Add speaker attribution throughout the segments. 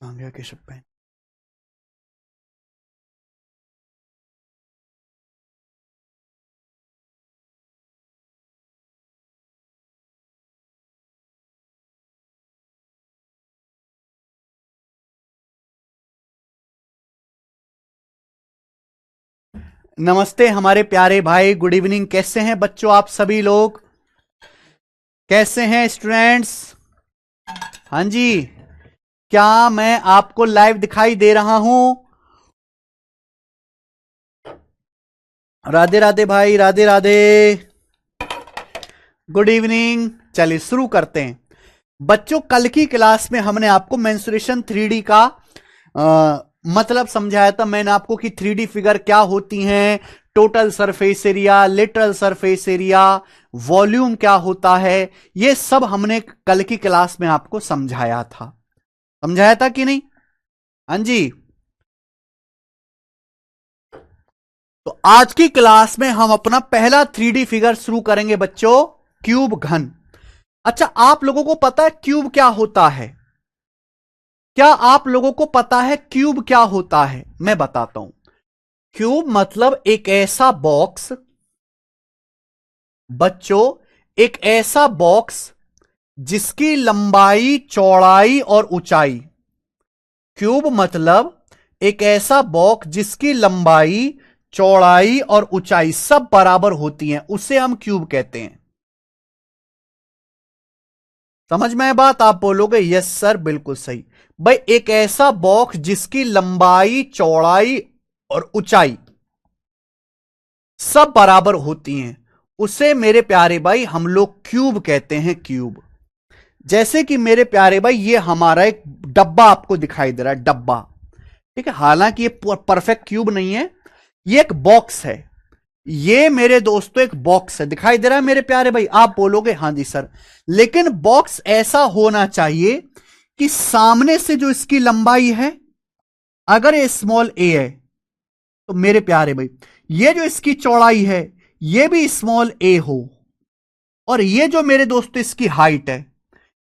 Speaker 1: कहाँ गया केशव पेन? नमस्ते हमारे प्यारे भाई, गुड इवनिंग। कैसे हैं बच्चों आप सभी लोग? कैसे हैं स्टूडेंट्स? हाँ जी, क्या मैं आपको लाइव दिखाई दे रहा हूं? राधे राधे भाई, राधे राधे, गुड इवनिंग। चलिए शुरू करते हैं बच्चों। कल की क्लास में हमने आपको मेंसुरेशन 3D का मतलब समझाया था। मैंने आपको कि 3D फिगर क्या होती हैं, total surface area, literal surface area, volume क्या होता है, ये सब हमने कल की क्लास में आपको समझाया था। समझाया था कि नहीं? हाँ जी। तो आज की क्लास में हम अपना पहला 3D फिगर शुरू करेंगे बच्चों, क्यूब घन। अच्छा, आप लोगों को पता है क्यूब क्या होता है? क्या आप लोगों को पता है क्यूब क्या होता है? मैं बताता हूं। क्यूब मतलब एक ऐसा बॉक्स बच्चों, एक ऐसा बॉक्स जिसकी लंबाई, चौड़ाई और ऊंचाई। क्यूब मतलब एक ऐसा बॉक्स जिसकी लंबाई, चौड़ाई और ऊंचाई सब बराबर होती हैं, उसे हम क्यूब कहते हैं। समझ में आए बात? आप बोलोगे यस सर, बिल्कुल सही। भाई, एक ऐसा बॉक्स जिसकी लंबाई, चौड़ाई और ऊंचाई सब बराबर होती हैं, उसे मेरे प्यारे भाई हम लोग क्यूब कहते हैं, क्यूब। जैसे कि मेरे प्यारे भाई, ये हमारा एक डब्बा आपको दिखाई दे रहा है, डब्बा। ठीक है, हालांकि ये परफेक्ट क्यूब नहीं है, ये एक बॉक्स है। ये मेरे दोस्तों एक बॉक्स है, दिखाई दे रहा है मेरे प्यारे भाई? आप बोलोगे हाँ जी सर, लेकिन बॉक्स ऐसा होना चाहिए कि सामने से जो इसकी लंबाई है, अगर ये स्मॉल ए है, तो मेरे प्यारे भाई ये जो इसकी चौड़ाई है, ये भी स्मॉल ए हो, और ये जो मेरे दोस्तों इसकी हाइट है,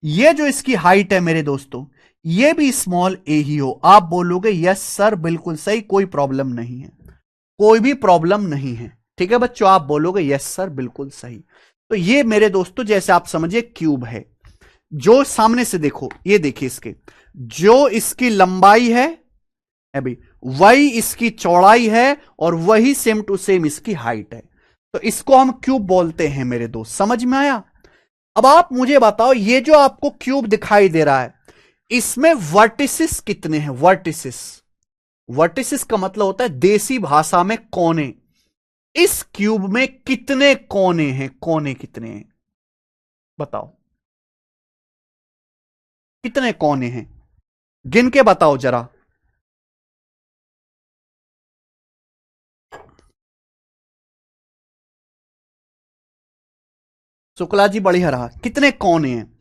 Speaker 1: ये जो इसकी हाइट है मेरे दोस्तों, ये भी स्मॉल ए ही हो। आप बोलोगे यस सर, बिल्कुल सही, कोई प्रॉब्लम नहीं है, कोई भी प्रॉब्लम नहीं है। ठीक है बच्चों, आप बोलोगे यस सर, बिल्कुल सही। तो ये मेरे दोस्तों जैसे आप समझिए क्यूब है, जो सामने से देखो, ये देखिए इसके जो इसकी लंबाई है भाई, वही इसकी चौड़ाई है, और वही सेम टू सेम इसकी हाइट है। तो इसको हम क्यूब बोलते हैं मेरे दोस्त। समझ में आया? अब आप मुझे बताओ, ये जो आपको क्यूब दिखाई दे रहा है, इसमें वर्टिसिस कितने हैं? वर्टिसिस, वर्टिसिस का मतलब होता है देसी भाषा में कोने। इस क्यूब में कितने कोने हैं? कोने कितने हैं बताओ? कितने कोने हैं? गिन के बताओ जरा। शुक्ला जी बढ़िया रहा। कितने कोने हैं?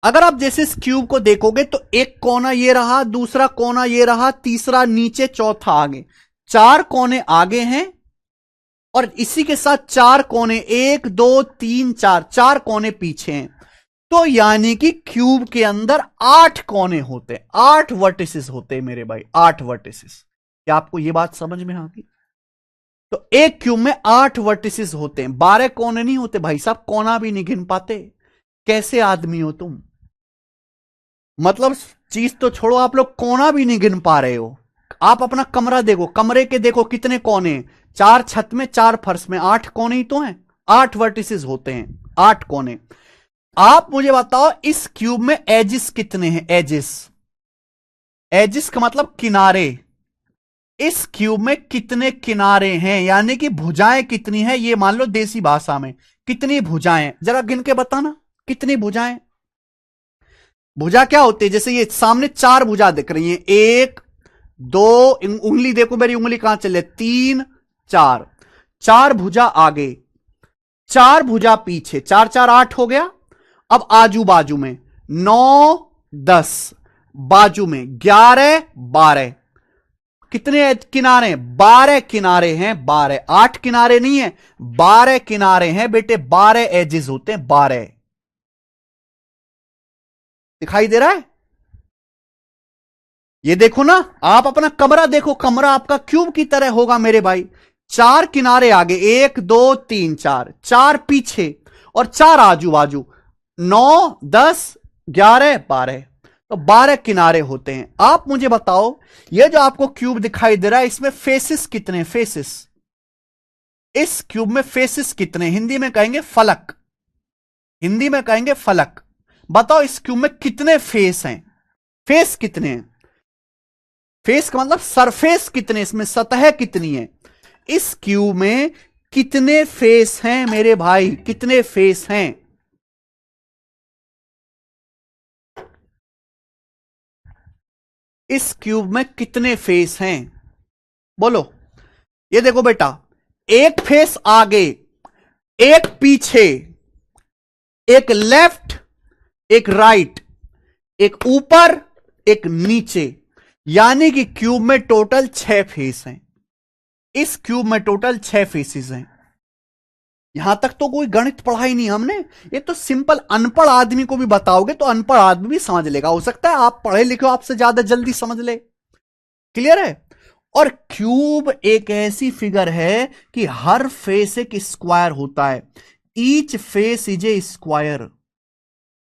Speaker 1: अगर आप जैसे इस क्यूब को देखोगे तो एक कोना ये रहा, दूसरा कोना ये रहा, तीसरा नीचे, चौथा आगे। चार कोने आगे हैं, और इसी के साथ चार कोने, एक दो तीन चार, चार कोने पीछे हैं। तो यानी कि क्यूब के अंदर 8 कोने होते हैं, 8 वर्टिसेस होते हैं मेरे भाई, 8 वर्टिसेस। क्या आपको यह बात समझ में आ गई? तो एक क्यूब में 8 वर्टिसेस होते हैं, 12 कोने नहीं होते भाई साहब, कोना भी नहीं गिन पाते। कैसे आदमी हो तुम? मतलब चीज तो छोड़ो, आप लोग कोना भी नहीं गिन पा रहे हो। आप अपना कमरा देखो, कमरे के देखो कितने कोने हैं। 4 छत में, 4 फर्श में, 8 कोने ही तो हैं। 8 वर्टिसेस होते हैं, 8 कोने। आप मुझे बताओ, इस क्यूब में एजिस कितने हैं? एजिस, एजिस का मतलब किनारे। इस क्यूब में कितने किनारे हैं, यानी कि भुजाएं कितनी है, ये मान लो देसी भाषा में। कितनी भुजाएं जरा गिन के बताना, कितनी भुजाएं? भुजा क्या होती है? जैसे ये सामने 4 भुजा दिख रही हैं, 1 2, उंगली देखो मेरी, उंगली कहां चले, 3 4। 4 भुजा आगे, 4 भुजा पीछे, 4 4 8 हो गया। अब आजू बाजू में 9 10, बाजू में 11 12। कितने किनारे? 12 किनारे हैं, 12। 8 किनारे नहीं है, 12 किनारे हैं बेटे, 12 एजेस होते हैं, 12। दिखाई दे रहा है? ये देखो ना, आप अपना कमरा देखो, कमरा आपका क्यूब की तरह होगा मेरे भाई। चार किनारे आगे, 1 2 3 4, चार पीछे और चार आजू बाजू, 9 10 11 12, तो 12 किनारे होते हैं। आप मुझे बताओ, ये जो आपको क्यूब दिखाई दे रहा है, इसमें फेसेस कितने? फेसेस, इस क्यूब में फेसेस कितने? हिंदी में कहेंगे फलक, हिंदी में कहेंगे फलक। बताओ इस क्यूब में कितने फेस हैं? फेस कितने हैं? फेस का मतलब सरफेस कितने, इसमें सतह कितनी है? इस क्यूब में कितने फेस हैं मेरे भाई, कितने फेस हैं? इस क्यूब में कितने फेस हैं? बोलो। ये देखो बेटा, एक फेस आगे, एक पीछे, एक लेफ्ट, एक राइट, एक ऊपर, एक नीचे, यानी कि क्यूब में टोटल 6 फेस हैं। इस क्यूब में टोटल 6 फेसेस हैं। यहां तक तो कोई गणित पढ़ा ही नहीं हमने, ये तो सिंपल अनपढ़ आदमी को भी बताओगे तो अनपढ़ आदमी भी समझ लेगा। हो सकता है आप पढ़े लिखे हो, आपसे ज्यादा जल्दी समझ ले। क्लियर है? और क्यूब एक ऐसी फिगर है कि हर फेस एक स्क्वायर होता है। Each face is a square,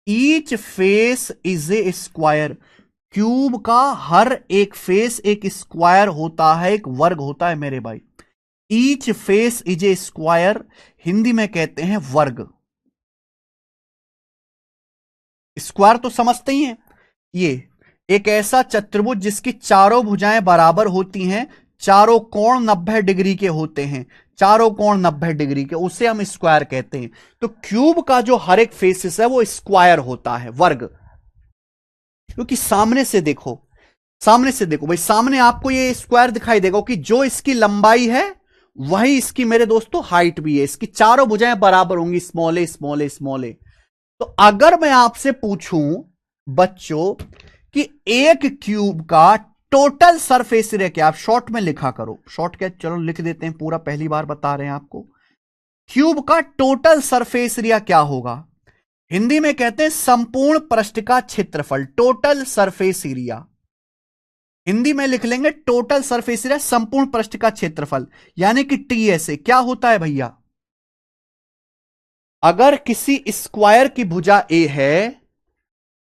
Speaker 1: each face is a square. Cube का हर एक फेस एक स्क्वायर होता है, एक वर्ग होता है मेरे भाई। Each face is a square, Hindi में कहते हैं वर्ग। स्क्वायर तो समझते ही हैं। ये एक ऐसा चतुर्भुज जिसकी चारों भुजाएं बराबर होती हैं, चारों कोण 90 डिग्री के होते हैं, चारों कोण 90 डिग्री के, उसे हम स्क्वायर कहते हैं। तो क्यूब का जो हर एक फेसिस है वो स्क्वायर होता है, वर्ग। क्योंकि सामने से देखो, सामने से देखो भाई, सामने आपको ये स्क्वायर दिखाई देगा कि जो इसकी लंबाई है वही इसकी मेरे दोस्तों हाइट भी है। इसकी चारों भुजाएं बराबर होंगी, स्मॉल ए स्मॉल ए स्मॉल ए। तो अगर मैं आपसे पूछूं बच्चों कि एक क्यूब का टोटल सरफेस एरिया क्या, आप शॉर्ट में लिखा करो। शॉर्ट क्या, चलो लिख देते हैं, पूरा पहली बार बता रहे हैं आपको। क्यूब का टोटल सरफेस एरिया क्या होगा? हिंदी में कहते हैं संपूर्ण पृष्ठ का क्षेत्रफल, टोटल सरफेस एरिया। हिंदी में लिख लेंगे टोटल सरफेस एरिया, संपूर्ण पृष्ठ का क्षेत्रफल, यानी कि टीएसए। क्या होता है भैया? अगर किसी स्क्वायर की भुजा ए है,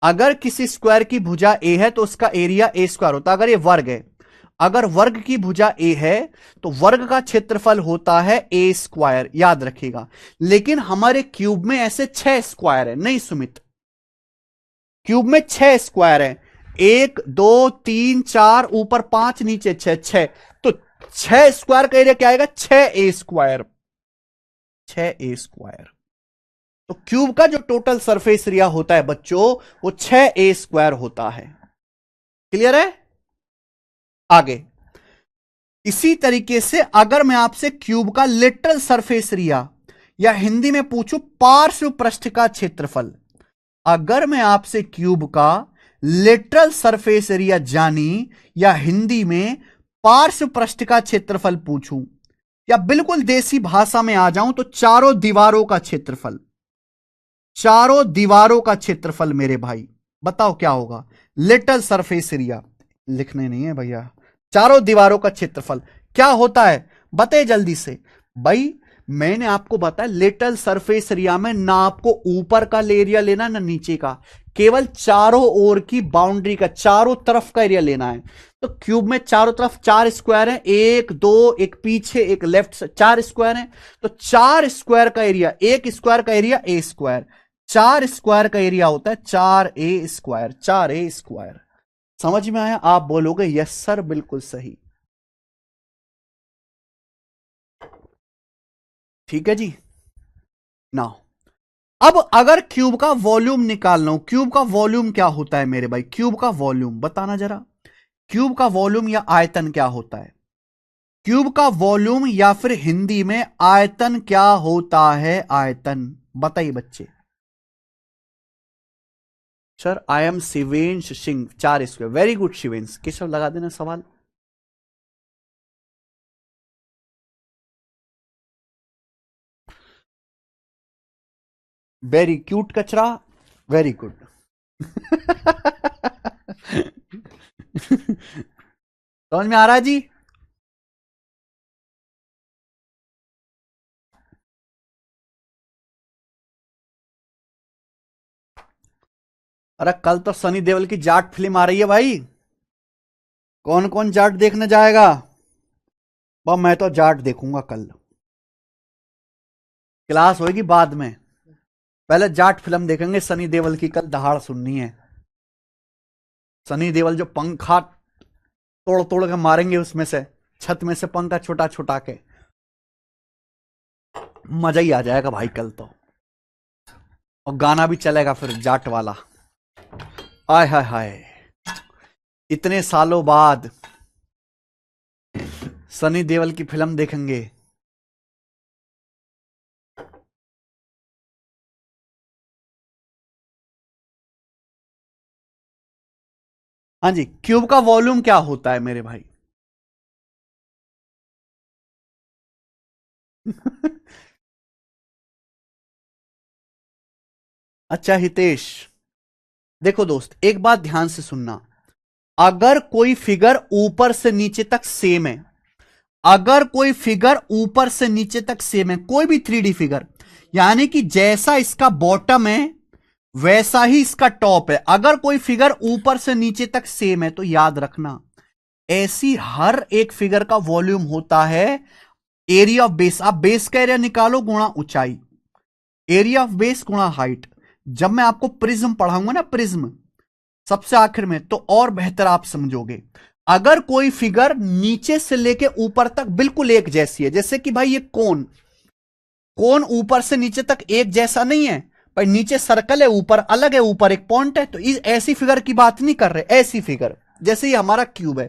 Speaker 1: अगर किसी स्क्वायर की भुजा ए है तो उसका एरिया ए स्क्वायर होता है। अगर ये वर्ग है, अगर वर्ग की भुजा ए है तो वर्ग का क्षेत्रफल होता है ए स्क्वायर, याद रखिएगा। लेकिन हमारे क्यूब में ऐसे 6 स्क्वायर है। नहीं सुमित, क्यूब में 6 स्क्वायर है, 1 2 3 4, ऊपर 5, नीचे 6, 6। तो 6 स्क्वायर का एरिया क्या आएगा? 6 ए स्क्वायर, 6 ए स्क्वायर। तो क्यूब का जो टोटल सरफेस एरिया होता है बच्चों, वो 6 ए स्क्वायर होता है। क्लियर है? आगे इसी तरीके से अगर मैं आपसे क्यूब का लेटरल सरफेस एरिया या हिंदी में पूछूं पार्श्व पृष्ठ का क्षेत्रफल, अगर मैं आपसे क्यूब का लेटरल सरफेस एरिया जानी या हिंदी में पार्श्व पृष्ठ का क्षेत्रफल पूछूं, या बिल्कुल देसी भाषा में आ जाऊं तो चारों दीवारों का क्षेत्रफल, चारों दीवारों का क्षेत्रफल मेरे भाई, बताओ क्या होगा? लेटरल सरफेस एरिया लिखने नहीं है भैया, चारों दीवारों का क्षेत्रफल क्या होता है? बताए जल्दी से भाई। मैंने आपको बताया लेटरल सरफेस एरिया में ना आपको ऊपर का एरिया लेना ना नीचे का, केवल चारों ओर की बाउंड्री का, चारों तरफ का एरिया लेना है। तो क्यूब में चारों तरफ 4 स्क्वायर है, 1 2, एक पीछे एक लेफ्ट, 4 स्क्वायर है। तो 4 स्क्वायर का एरिया, एक स्क्वायर का एरिया ए स्क्वायर, 4 स्क्वायर का एरिया होता है 4 ए स्क्वायर, 4 ए स्क्वायर। समझ में आया? आप बोलोगे यस सर, बिल्कुल सही। ठीक है जी ना। अब अगर क्यूब का वॉल्यूम निकालना हो, क्यूब का वॉल्यूम क्या होता है मेरे भाई? क्यूब का वॉल्यूम बताना जरा, क्यूब का वॉल्यूम या आयतन क्या होता है? क्यूब का वॉल्यूम या फिर हिंदी में आयतन क्या होता है? आयतन बताइए बच्चे। Sir I am Shivensh Singh, 4 square. Very good Shivensh. Keshav लगा देना सवाल। Very cute kachra, very good. समझ में आ रहा है जी? अरे कल तो सनी देओल की जाट फिल्म आ रही है भाई। कौन कौन जाट देखने जाएगा? बा मैं तो जाट देखूंगा कल। क्लास होगी बाद में, पहले जाट फिल्म देखेंगे सनी देओल की। कल दहाड़ सुननी है। सनी देओल जो पंखा तोड़ तोड़ के मारेंगे उसमें से, छत में से पंखा छुटा छुटा के, मजा ही आ जाएगा भाई कल तो। और गाना भी चलेगा फिर जाट वाला। आय हाय हाय, इतने सालों बाद सनी देओल की फिल्म देखेंगे। हाँ जी, क्यूब का वॉल्यूम क्या होता है मेरे भाई? अच्छा हितेश, देखो दोस्त एक बात ध्यान से सुनना। अगर कोई फिगर ऊपर से नीचे तक सेम है, अगर कोई फिगर ऊपर से नीचे तक सेम है, कोई भी 3D फिगर, यानी कि जैसा इसका बॉटम है वैसा ही इसका टॉप है, अगर कोई फिगर ऊपर से नीचे तक सेम है, तो याद रखना ऐसी हर एक फिगर का वॉल्यूम होता है एरिया ऑफ बेस। आप बेस का एरिया निकालो गुणा ऊंचाई, एरिया ऑफ बेस गुणा हाइट। जब मैं आपको प्रिज्म पढ़ाऊंगा ना, प्रिज्म सबसे आखिर में, तो और बेहतर आप समझोगे। अगर कोई फिगर नीचे से लेके ऊपर तक बिल्कुल एक जैसी है, जैसे कि भाई ये कोन, कोन ऊपर से नीचे तक एक जैसा नहीं है भाई, नीचे सर्कल है ऊपर अलग है, ऊपर एक पॉइंट है, तो इस ऐसी फिगर की बात नहीं कर रहे। ऐसी फिगर जैसे ये हमारा क्यूब है,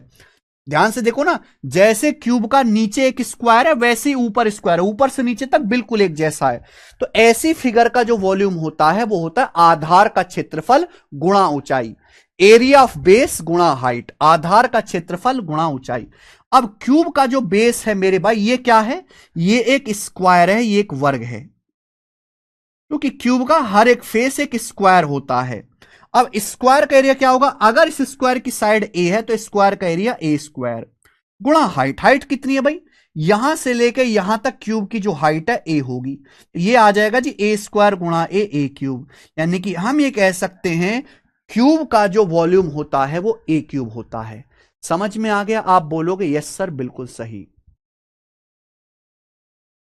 Speaker 1: ध्यान से देखो ना, जैसे क्यूब का नीचे एक स्क्वायर है वैसे ही ऊपर स्क्वायर है, ऊपर से नीचे तक बिल्कुल एक जैसा है। तो ऐसी फिगर का जो वॉल्यूम होता है वो होता है आधार का क्षेत्रफल गुणा ऊंचाई, एरिया ऑफ बेस गुणा हाइट, आधार का क्षेत्रफल गुणा ऊंचाई। अब क्यूब का जो बेस है मेरे भाई, ये क्या है? ये एक स्क्वायर है, ये एक वर्ग है, क्योंकि क्यूब का हर एक फेस एक स्क्वायर होता है। अब स्क्वायर का एरिया क्या होगा? अगर इस स्क्वायर की साइड ए है तो स्क्वायर का एरिया ए स्क्वायर गुणा हाइट। हाइट कितनी है भाई? यहां से लेकर यहां तक क्यूब की जो हाइट है ए होगी, ये आ जाएगा जी ए स्क्वायर गुणा ए क्यूब। यानी कि हम ये कह सकते हैं क्यूब का जो वॉल्यूम होता है वो ए क्यूब होता है। समझ में आ गया? आप बोलोगे यस सर बिल्कुल सही।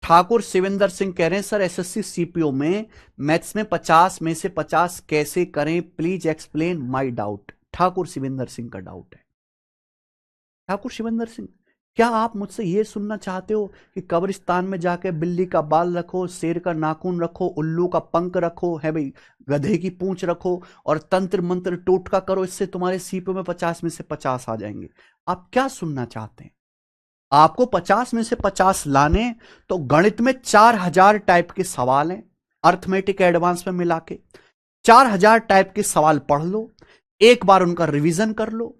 Speaker 1: ठाकुर शिवेंद्र सिंह कह रहे हैं सर एसएससी सीपीओ में मैथ्स में 50 में से 50 कैसे करें, please explain my doubt. Thakur Shivendra Singh का डाउट है। ठाकुर शिवेंद्र सिंह, क्या आप मुझसे यह सुनना चाहते हो कि कब्रिस्तान में जाके बिल्ली का बाल रखो, शेर का नाखून रखो, उल्लू का पंख रखो, है भाई, गधे की पूंछ रखो और तंत्र मंत्र टोटका करो, इससे तुम्हारे सीपीओ में 50 में से 50 आ जाएंगे? आप क्या सुनना चाहते हैं? आपको 50 में से 50 लाने तो गणित में 4000 टाइप के सवाल हैं, अर्थमेटिक एडवांस में मिला के 4000 टाइप के सवाल पढ़ लो, एक बार उनका रिवीजन कर लो।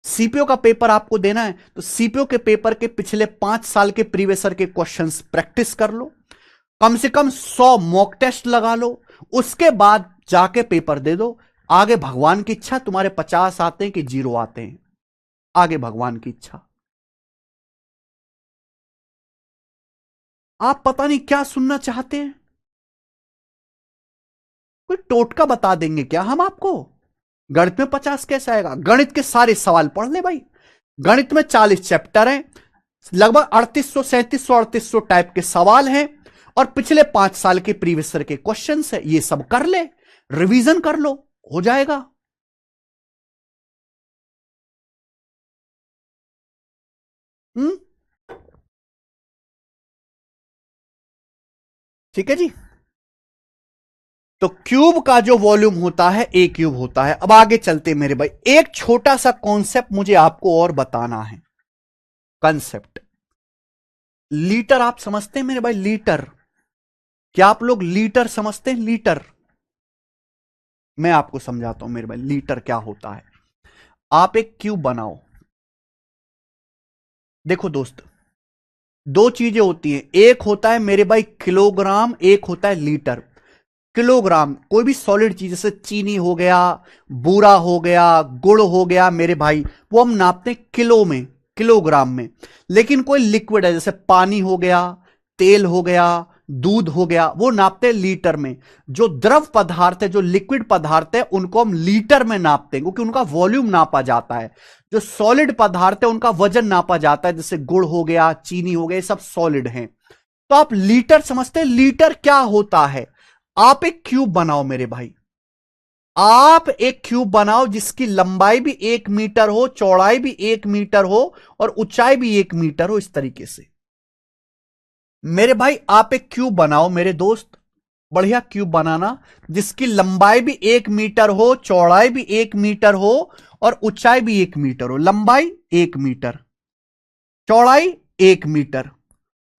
Speaker 1: सीपीओ का पेपर आपको देना है तो सीपीओ के पेपर के पिछले 5 साल के प्रीवियस के क्वेश्चंस प्रैक्टिस कर लो, कम से कम 100 मॉक टेस्ट लगा लो, उसके बाद जाके पेपर दे दो। आगे भगवान की इच्छा, तुम्हारे 50 आते हैं कि 0 आते हैं, आगे भगवान की इच्छा। आप पता नहीं क्या सुनना चाहते हैं। कोई टोटका बता देंगे क्या हम आपको? गणित में 50 कैसे आएगा? गणित के सारे सवाल पढ़ ले भाई। गणित में 40 चैप्टर हैं, लगभग 3800 3700 3800 टाइप के सवाल हैं और पिछले 5 साल के प्रीवियस के क्वेश्चन है। ये सब कर ले, रिवीजन कर लो, हो जाएगा। ठीक है जी। तो क्यूब का जो वॉल्यूम होता है ए क्यूब होता है। अब आगे चलते मेरे भाई, एक छोटा सा कॉन्सेप्ट मुझे आपको और बताना है। कंसेप्ट लीटर आप समझते हैं मेरे भाई? लीटर, क्या आप लोग लीटर समझते हैं? लीटर मैं आपको समझाता हूं मेरे भाई, लीटर क्या होता है। आप एक क्यूब बनाओ, देखो दोस्त, दो चीजें होती हैं, एक होता है मेरे भाई किलोग्राम, एक होता है लीटर। किलोग्राम। कोई भी सॉलिड चीज जैसे चीनी हो गया, बूरा हो गया, गुड़ हो गया मेरे भाई, वो हम नापते हैं किलो में, किलोग्राम में। लेकिन कोई लिक्विड है जैसे पानी हो गया, तेल हो गया, दूध हो गया, वो नापते हैं लीटर में। जो द्रव पदार्थ है, जो लिक्विड पदार्थ है, उनको हम लीटर में नापते हैं क्योंकि उनका वॉल्यूम नापा जाता है। जो सॉलिड पदार्थ है उनका वजन नापा जाता है, जैसे गुड़ हो गया, चीनी हो गया, ये सब सॉलिड हैं। तो आप लीटर समझते हैं? लीटर क्या होता है? आप एक क्यूब बनाओ मेरे भाई, आप एक क्यूब बनाओ जिसकी लंबाई भी 1 मीटर हो, चौड़ाई भी 1 मीटर हो और ऊंचाई भी 1 मीटर हो। इस तरीके से मेरे भाई आप एक क्यूब बनाओ मेरे दोस्त, बढ़िया क्यूब बनाना जिसकी लंबाई भी 1 मीटर हो, चौड़ाई भी 1 मीटर हो और ऊंचाई भी 1 मीटर हो। लंबाई 1 मीटर, चौड़ाई 1 मीटर,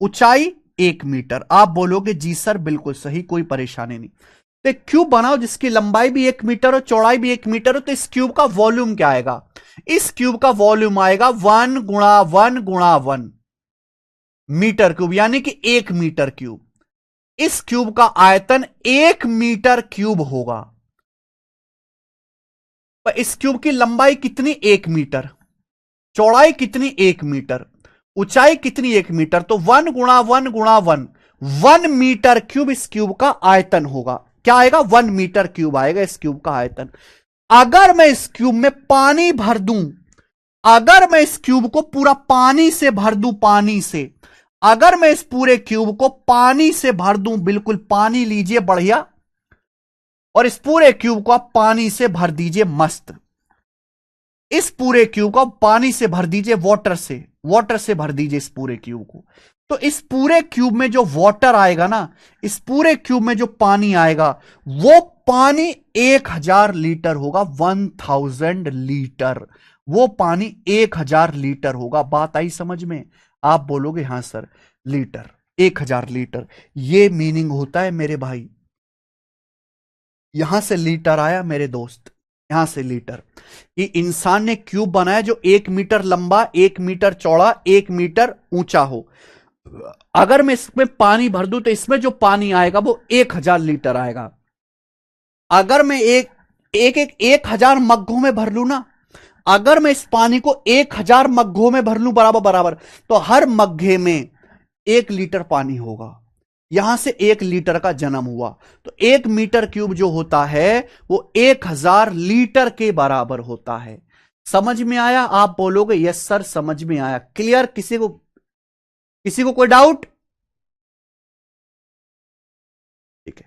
Speaker 1: ऊंचाई 1 मीटर। आप बोलोगे जी सर बिल्कुल सही, कोई परेशानी नहीं। तो एक क्यूब बनाओ जिसकी लंबाई भी 1 मीटर और चौड़ाई भी 1 मीटर हो। तो इस क्यूब का वॉल्यूम क्या आएगा? इस क्यूब का वॉल्यूम आएगा 1 × 1 × 1 मीटर क्यूब, यानी कि 1 मीटर क्यूब। इस क्यूब का आयतन 1 मीटर क्यूब होगा। पर इस क्यूब की लंबाई कितनी? 1 मीटर, चौड़ाई कितनी? 1 मीटर, ऊंचाई कितनी? 1 मीटर। तो 1 × 1 × 1, 1 मीटर क्यूब इस क्यूब का आयतन होगा। क्या आएगा? 1 मीटर क्यूब आएगा इस क्यूब का आयतन। अगर मैं इस क्यूब में पानी भर दूं, अगर मैं इस क्यूब को पूरा पानी से भर दूं, पानी से, अगर मैं इस पूरे क्यूब को पानी से भर दूं, बिल्कुल पानी लीजिए बढ़िया, और इस पूरे क्यूब को आप पानी से भर दीजिए मस्त। इस पूरे क्यूब को पानी से भर दीजिए, वाटर से भर दीजिए इस पूरे क्यूब को। तो इस पूरे क्यूब में जो वाटर आएगा ना, इस पूरे क्यूब में जो पानी आएगा, वो पानी 1000 लीटर होगा। 1000 लीटर, वो पानी 1000 लीटर होगा। बात आई समझ में? आप बोलोगे हां सर, लीटर, 1000 लीटर, ये मीनिंग होता है मेरे भाई। यहां से लीटर आया मेरे दोस्त, यहां से लीटर। ये इंसान ने क्यूब बनाया जो 1 मीटर लंबा, 1 मीटर चौड़ा, 1 मीटर ऊंचा हो। अगर मैं इसमें पानी भर दूं तो इसमें जो पानी आएगा वो 1000 लीटर आएगा। अगर मैं एक हजार मग्घों में भर लूं ना, अगर मैं इस पानी को 1000 मग्घों में भर लूं बराबर बराबर, तो हर मग्घे में 1 लीटर पानी होगा। यहां से 1 लीटर का जन्म हुआ। तो 1 मीटर क्यूब जो होता है वो 1000 लीटर के बराबर होता है। समझ में आया? आप बोलोगे यस सर समझ में आया। क्लियर? किसी को कोई डाउट? ठीक है।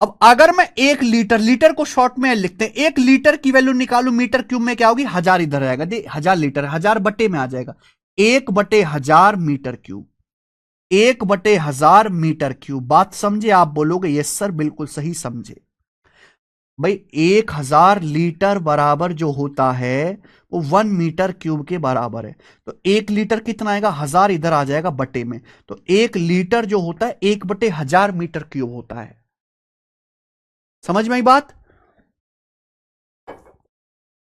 Speaker 1: अब अगर मैं 1 लीटर, लीटर को शॉर्ट में लिखते हैं, 1 लीटर की वैल्यू निकालू मीटर क्यूब में, क्या होगी? 1000 इधर आएगा, 1000 लीटर, 1000 बटे में आ जाएगा, 1/1000 मीटर क्यूब, 1/1000 मीटर क्यूब। बात समझे? आप बोलोगे यस सर बिल्कुल सही समझे। भाई 1000 लीटर बराबर जो होता है वो 1 मीटर क्यूब के बराबर है। तो 1 लीटर कितना आएगा? 1000 इधर आ जाएगा बटे में। तो 1 लीटर जो होता है 1/1000 मीटर क्यूब होता है। समझ में आई बात?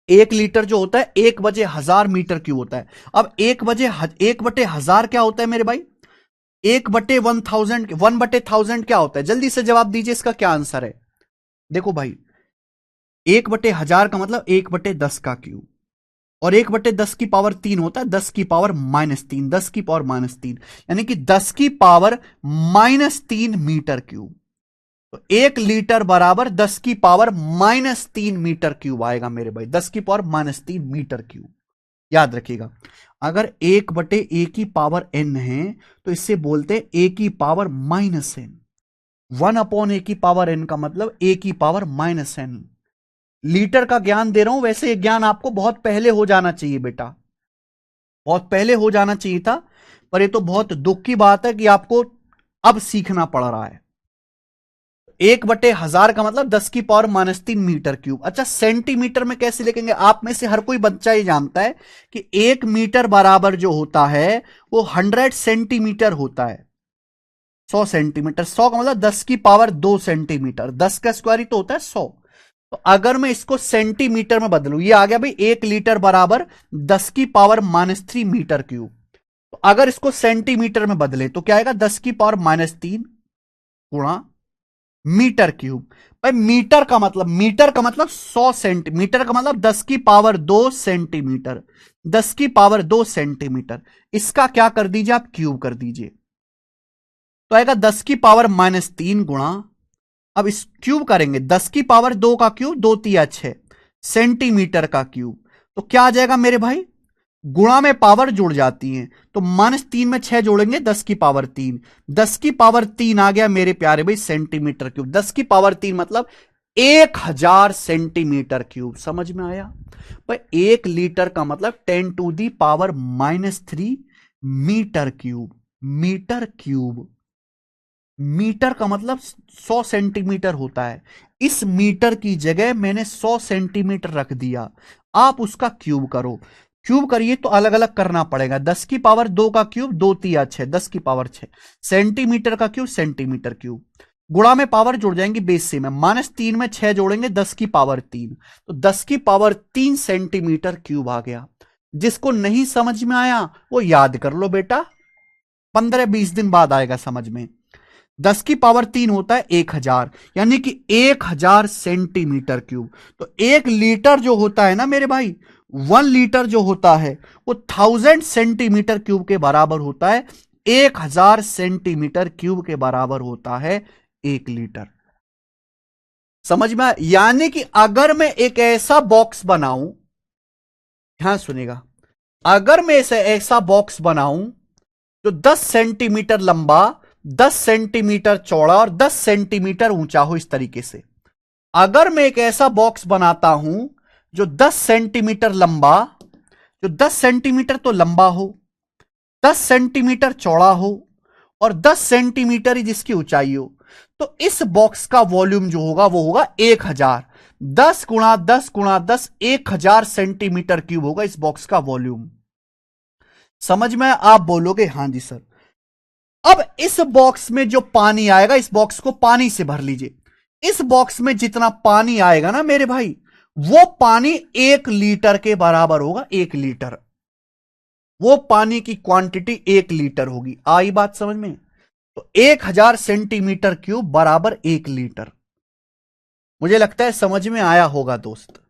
Speaker 1: 1 लीटर जो होता है 1/1000 मीटर क्यूब होता है। अब 1/1000 क्या होता है मेरे भाई? 1/1000, 1/1000 क्या होता है? जल्दी से जवाब दीजिए, इसका क्या आंसर है? देखो भाई, 1/1000 का मतलब 1/10 का क्यूब, और 1/10 की पावर 3 होता है, 10 की पावर -3, 10 की पावर -3, यानी कि 10 की पावर -3 मीटर क्यूब। तो 1 लीटर बराबर 10 की पावर -3 मीटर क्यूब आएगा मेरे भाई, 10 की पावर -3 मीटर क्यूब। याद रखिएगा, अगर 1/a की पावर n है तो इससे बोलते हैं a की पावर -n। 1/a की पावर n का मतलब a की पावर -n। लीटर का ज्ञान दे रहा हूं, वैसे ये ज्ञान आपको बहुत पहले हो जाना चाहिए बेटा, बहुत पहले हो जाना चाहिए था, पर ये तो बहुत दुख की बात है कि आपको अब सीखना पड़ रहा है। 1/1000 का मतलब 10 की पावर -3 मीटर क्यूब। अच्छा, सेंटीमीटर में कैसे लिखेंगे? आप में से हर कोई बच्चा ये जानता है कि 1 मीटर बराबर जो होता है वो 100 सेंटीमीटर होता है, 100 सेंटीमीटर। 100 का मतलब 10 की पावर 2 सेंटीमीटर, 10 का स्क्वायर ही तो होता है 100। तो अगर मैं इसको सेंटीमीटर में बदलूं, ये आ गया भाई 1 लीटर बराबर 10 की पावर -3 मीटर क्यूब। तो अगर इसको सेंटीमीटर में बदले तो क्या आएगा? 10 की पावर -3 गुणा मीटर क्यूब। भाई मीटर का मतलब 100 सेंटीमीटर का मतलब 10 की पावर 2 सेंटीमीटर, 10 की पावर 2 सेंटीमीटर। इसका क्या कर दीजिए आप, क्यूब कर दीजिए, तो आएगा 10 की पावर -3 गुणा, अब इस क्यूब करेंगे 10 की पावर 2 का क्यूब, 2 तिया 6 सेंटीमीटर का क्यूब, तो क्या आ जाएगा मेरे भाई, गुणा में पावर जुड़ जाती है, तो -3 में 6 जोड़ेंगे 10 की पावर 3, 10 की पावर 3 आ गया मेरे प्यारे भाई सेंटीमीटर क्यूब। 10 की पावर 3 मतलब 1000 सेंटीमीटर क्यूब। समझ में आया भाई? 1 लीटर का मतलब 10⁻³ metre cube. Metre cube, metre का मतलब 100 सेंटीमीटर होता है, इस मीटर की जगह मैंने 100 सेंटीमीटर रख दिया। आप उसका क्यूब करो, क्यूब करिए तो अलग अलग करना पड़ेगा। 10 की पावर 2 का क्यूब 2 तिया 6, 10 की पावर 6 सेंटीमीटर का क्यूब, सेंटीमीटर क्यूब, गुणा में पावर जुड़ जाएंगी बेस से में, -3 में 6 जोड़ेंगे 10 की पावर 3, तो 10 की पावर 3 सेंटीमीटर क्यूब आ गया। जिसको नहीं समझ में आया वो याद कर लो बेटा, 15-20 दिन बाद आएगा समझ में। 10 की पावर 3 होता है 1000, यानी कि 1000 सेंटीमीटर क्यूब। तो 1 लीटर जो होता है ना मेरे भाई, 1 लीटर जो होता है वो 1000 सेंटीमीटर क्यूब के बराबर होता है, 1000 सेंटीमीटर क्यूब के बराबर होता है 1 लीटर। समझ में आया? यानी कि अगर मैं एक ऐसा बॉक्स बनाऊं, ध्यान सुनेगा, अगर मैं ऐसा ऐसा बॉक्स बनाऊं जो 10 सेंटीमीटर लंबा, 10 सेंटीमीटर चौड़ा और 10 सेंटीमीटर ऊंचा हो, इस तरीके से अगर मैं एक ऐसा बॉक्स बनाता हूं जो 10 सेंटीमीटर लंबा, जो 10 सेंटीमीटर तो लंबा हो, 10 सेंटीमीटर चौड़ा हो और 10 सेंटीमीटर ही जिसकी ऊंचाई हो, तो इस बॉक्स का वॉल्यूम जो होगा वो होगा 1000। 10 गुणा 10 गुणा 10, 1000 सेंटीमीटर क्यूब होगा इस बॉक्स का वॉल्यूम। समझ में? आप बोलोगे हां जी सर। अब इस बॉक्स में जो पानी आएगा, इस बॉक्स को पानी से भर लीजिए, इस बॉक्स में जितना पानी आएगा ना मेरे भाई, वो पानी 1 लीटर के बराबर होगा। 1 लीटर, वो पानी की क्वांटिटी 1 लीटर होगी। आई बात समझ में? तो 1000 सेंटीमीटर क्यूब बराबर 1 लीटर। मुझे लगता है समझ में आया होगा दोस्त।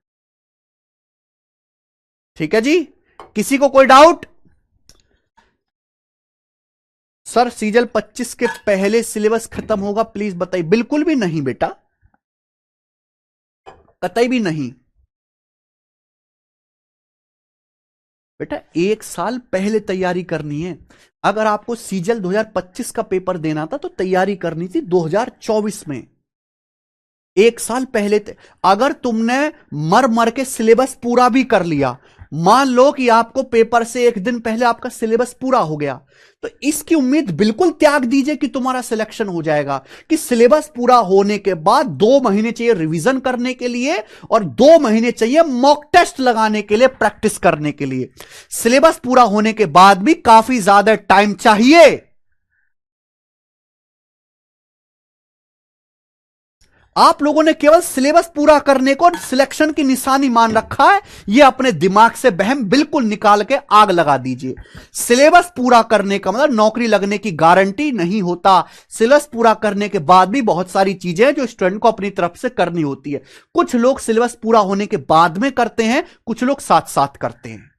Speaker 1: ठीक है जी, किसी को कोई डाउट? सर सीजल 25 के पहले सिलेबस खत्म होगा, प्लीज बताइए। बिल्कुल भी नहीं बेटा, कतई भी नहीं बेटा, 1 साल पहले तैयारी करनी है। अगर आपको सीजल 2025 का पेपर देना था तो तैयारी करनी थी 2024 में, 1 साल पहले अगर तुमने मर मर के सिलेबस पूरा भी कर लिया, मान लो कि आपको पेपर से 1 दिन पहले आपका सिलेबस पूरा हो गया, तो इसकी उम्मीद बिल्कुल त्याग दीजिए कि तुम्हारा सिलेक्शन हो जाएगा। कि सिलेबस पूरा होने के बाद 2 महीने चाहिए रिवीजन करने के लिए और 2 महीने चाहिए मॉक टेस्ट लगाने के लिए, प्रैक्टिस करने के लिए। सिलेबस पूरा होने के बाद भी काफी ज्यादा टाइम चाहिए। आप लोगों ने केवल सिलेबस पूरा करने को सिलेक्शन की निशानी मान रखा है। यह अपने दिमाग से वहम बिल्कुल निकाल के आग लगा दीजिए। सिलेबस पूरा करने का मतलब नौकरी लगने की गारंटी नहीं होता। सिलेबस पूरा करने के बाद भी बहुत सारी चीजें जो स्टूडेंट को अपनी तरफ से करनी होती है। कुछ लोग सिलेबस पूरा होने के बाद में करते हैं, कुछ लोग साथ साथ करते हैं।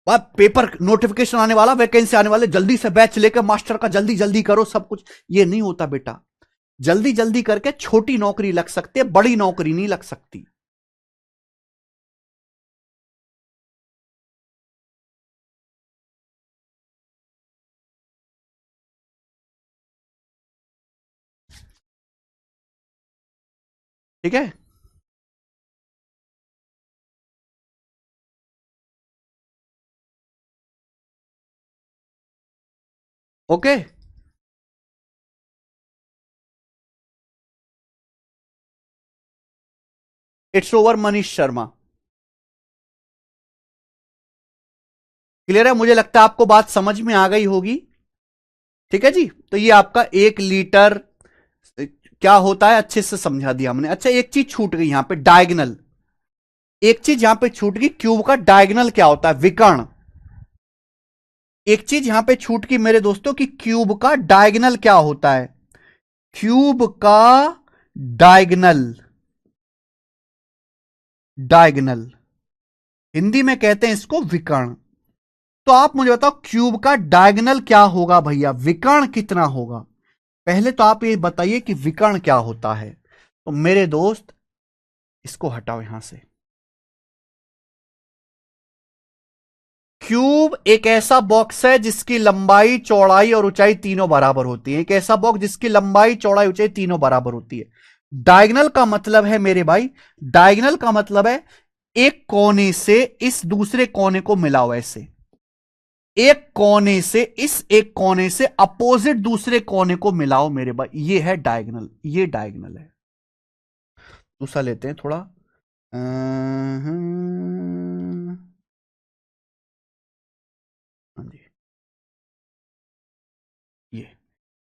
Speaker 1: पेपर नोटिफिकेशन आने वाला, वैकेंसी आने वाले, जल्दी से बैच लेकर मास्टर का जल्दी जल्दी करो सब कुछ, ये नहीं होता बेटा। जल्दी जल्दी करके छोटी नौकरी लग सकती है, बड़ी नौकरी नहीं लग सकती। ठीक है, okay. It's over Manish Sharma. Clear है? मुझे लगता है आपको बात समझ में आ गई होगी। ठीक है जी, तो ये आपका 1 लीटर क्या होता है अच्छे से समझा दिया हमने। अच्छा, एक चीज छूट गई यहां पे, डायगनल। एक चीज यहां पे छूट गई, क्यूब का डायगनल क्या होता है? विकर्ण। एक चीज यहां पे छूट की मेरे दोस्तों कि क्यूब का डायगोनल क्या होता है। क्यूब का डायगोनल, डायगोनल हिंदी में कहते हैं इसको विकर्ण। तो आप मुझे बताओ क्यूब का डायगोनल क्या होगा भैया, विकर्ण कितना होगा। पहले तो आप ये बताइए कि विकर्ण क्या होता है। तो मेरे दोस्त इसको हटाओ यहां से। क्यूब एक ऐसा बॉक्स है जिसकी लंबाई चौड़ाई और ऊंचाई तीनों बराबर होती है। एक ऐसा बॉक्स जिसकी लंबाई चौड़ाई ऊंचाई तीनों बराबर होती है। डायगोनल का मतलब है मेरे भाई, डायगोनल का मतलब है एक कोने से इस दूसरे कोने को मिलाओ ऐसे, एक कोने से इस एक कोने से अपोजिट दूसरे कोने को मिलाओ मेरे भाई, ये है डायगोनल, ये डायगोनल है। दूसरा लेते हैं थोड़ा। हाँ जी,